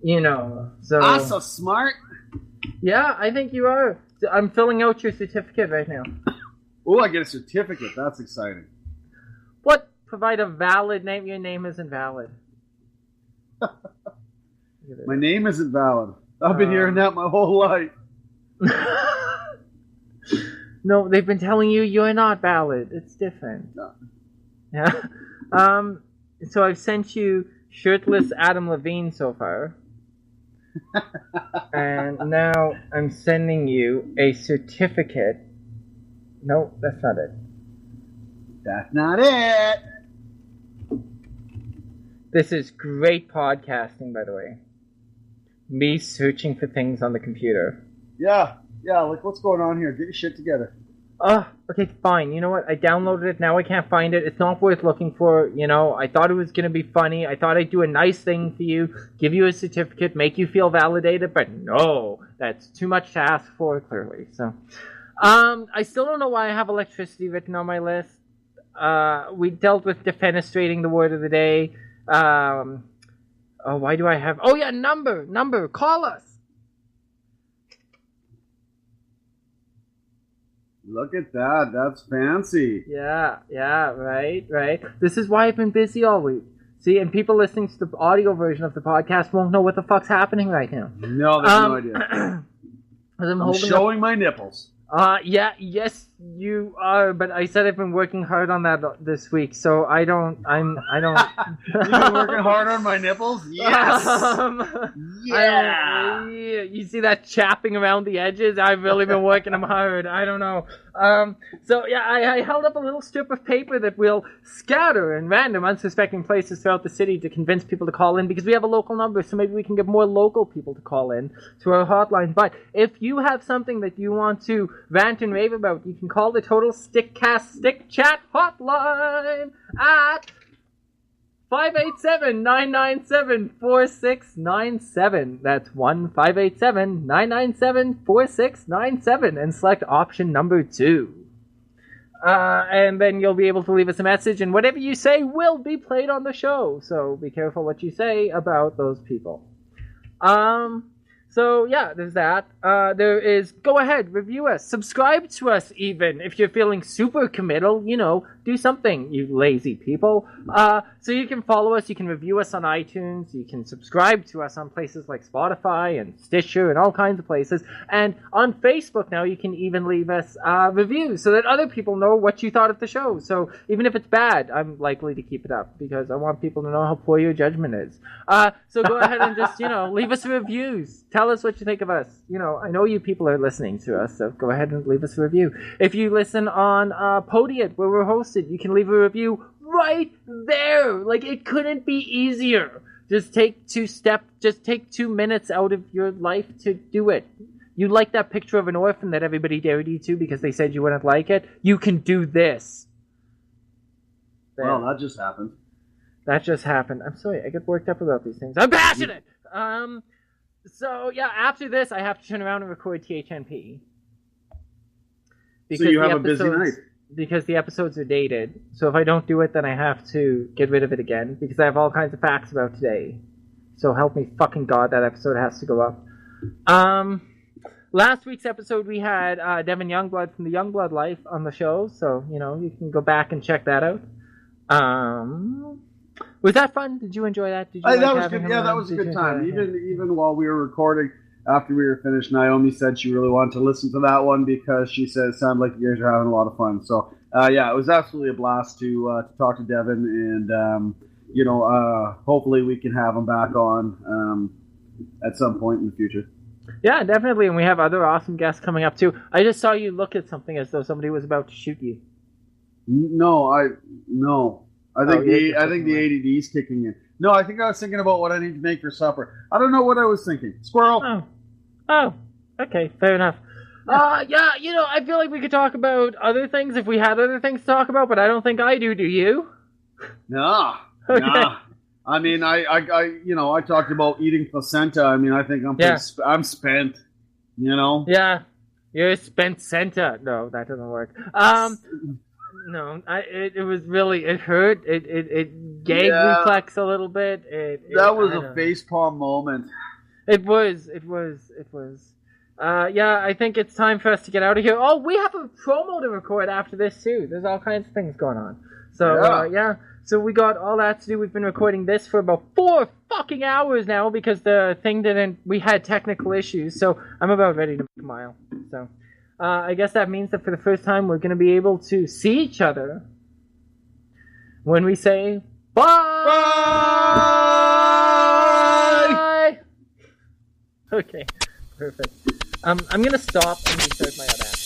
you know. So. I'm so smart. Yeah, I think you are. I'm filling out your certificate right now. Oh, I get a certificate. That's exciting. What? Provide a valid name. Your name isn't valid. My name isn't valid. I've been hearing that my whole life. No, they've been telling you you're not valid. It's different. No. Yeah. So I've sent you shirtless Adam Levine so far. And now I'm sending you a certificate. No, that's not it. That's not it. This is great podcasting, by the way. Me searching for things on the computer. Yeah, like what's going on here? Get your shit together. Okay, fine. You know what? I downloaded it. Now I can't find it. It's not worth looking for, you know. I thought it was going to be funny. I thought I'd do a nice thing for you, give you a certificate, make you feel validated, but no, that's too much to ask for, clearly. So, I still don't know why I have electricity written on my list. We dealt with defenestrating the word of the day. Why do I have... Oh, yeah, number. Call us. Look at that. That's fancy. Yeah, right. This is why I've been busy all week. See, and people listening to the audio version of the podcast won't know what the fuck's happening right now. No, they have no idea. I'm showing my nipples. Yes, you are, but I said I've been working hard on that this week, so I don't... You've been working hard on my nipples? Yes! Yeah! You see that chapping around the edges? I've really been working them hard. I don't know. So, yeah, I held up a little strip of paper that we'll scatter in random, unsuspecting places throughout the city to convince people to call in, because we have a local number, so maybe we can get more local people to call in to our hotline. But if you have something that you want to rant and rave about, you can call the Total Stickcast Stick Chat hotline at 587-997-4697. That's 1-587-997-4697, and select option number 2. And then you'll be able to leave us a message, and whatever you say will be played on the show. So be careful what you say about those people. So, yeah, there's that. There is, go ahead, review us, subscribe to us even, if you're feeling super committal, do something, you lazy people. So you can follow us, you can review us on iTunes, you can subscribe to us on places like Spotify and Stitcher and all kinds of places, and on Facebook now you can even leave us reviews so that other people know what you thought of the show. So even if it's bad, I'm likely to keep it up, because I want people to know how poor your judgment is. So go ahead and just, leave us reviews. Tell us what you think of us. I know you people are listening to us, so go ahead and leave us a review. If you listen on Podium, where we're hosted, you can leave a review right there. Like, it couldn't be easier. Just take 2 minutes out of your life to do it. You like that picture of an orphan that everybody dared you to because they said you wouldn't like it? You can do this. There. Well, that just happened. That just happened. I'm sorry, I get worked up about these things. I'm passionate! So, yeah, after this, I have to turn around and record THNP. So you have a busy night. Because the episodes are dated. So if I don't do it, then I have to get rid of it again. Because I have all kinds of facts about today. So help me fucking God, that episode has to go up. Last week's episode, we had Devin Youngblood from the Youngblood Life on the show. So, you can go back and check that out. Was that fun? Did you enjoy that? Did you that was good. Yeah, that was a good time. Even while we were recording, after we were finished, Naomi said she really wanted to listen to that one because she said it sounded like you guys are having a lot of fun. So, yeah, it was absolutely a blast to talk to Devin, and hopefully we can have him back on at some point in the future. Yeah, definitely, and we have other awesome guests coming up too. I just saw you look at something as though somebody was about to shoot you. No. I think the ADD's kicking in. No, I think I was thinking about what I need to make for supper. I don't know what I was thinking. Squirrel. Oh. Okay, fair enough. Yeah, I feel like we could talk about other things if we had other things to talk about, but I don't think I do. Do you? Nah. Okay. Nah. I mean, I talked about eating placenta. I mean, I think I'm spent. Yeah. You're spent centa. No, that doesn't work. No, it was really, it hurt. It gag reflex a little bit. That was a facepalm moment. It was. Yeah, I think it's time for us to get out of here. Oh, we have a promo to record after this too. There's all kinds of things going on. So, yeah. So we got all that to do. We've been recording this for about 4 fucking hours now because the thing we had technical issues. So I'm about ready to make a mile. So. I guess that means that for the first time we're going to be able to see each other when we say bye! Bye! Okay, perfect. I'm going to stop and restart my Audacity.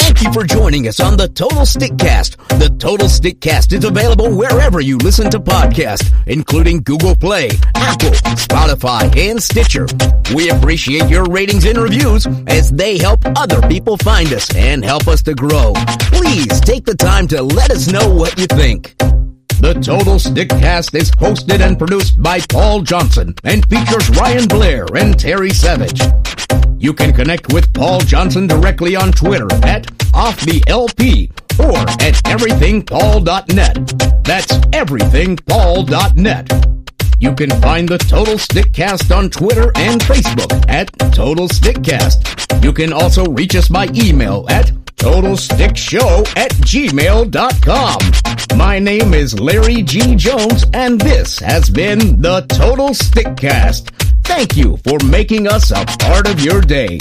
Thank you for joining us on the Total Stickcast. The Total Stickcast is available wherever you listen to podcasts, including Google Play, Apple, Spotify, and Stitcher. We appreciate your ratings and reviews as they help other people find us and help us to grow. Please take the time to let us know what you think. The Total Stickcast is hosted and produced by Paul Johnson and features Ryan Blair and Terry Savage. You can connect with Paul Johnson directly on Twitter at OffTheLP or at everythingpaul.net. That's everythingpaul.net. You can find the Total Stickcast on Twitter and Facebook at Total Stickcast. You can also reach us by email at TotalStickShow@gmail.com. My name is Larry G. Jones, and this has been the Total Stickcast. Thank you for making us a part of your day.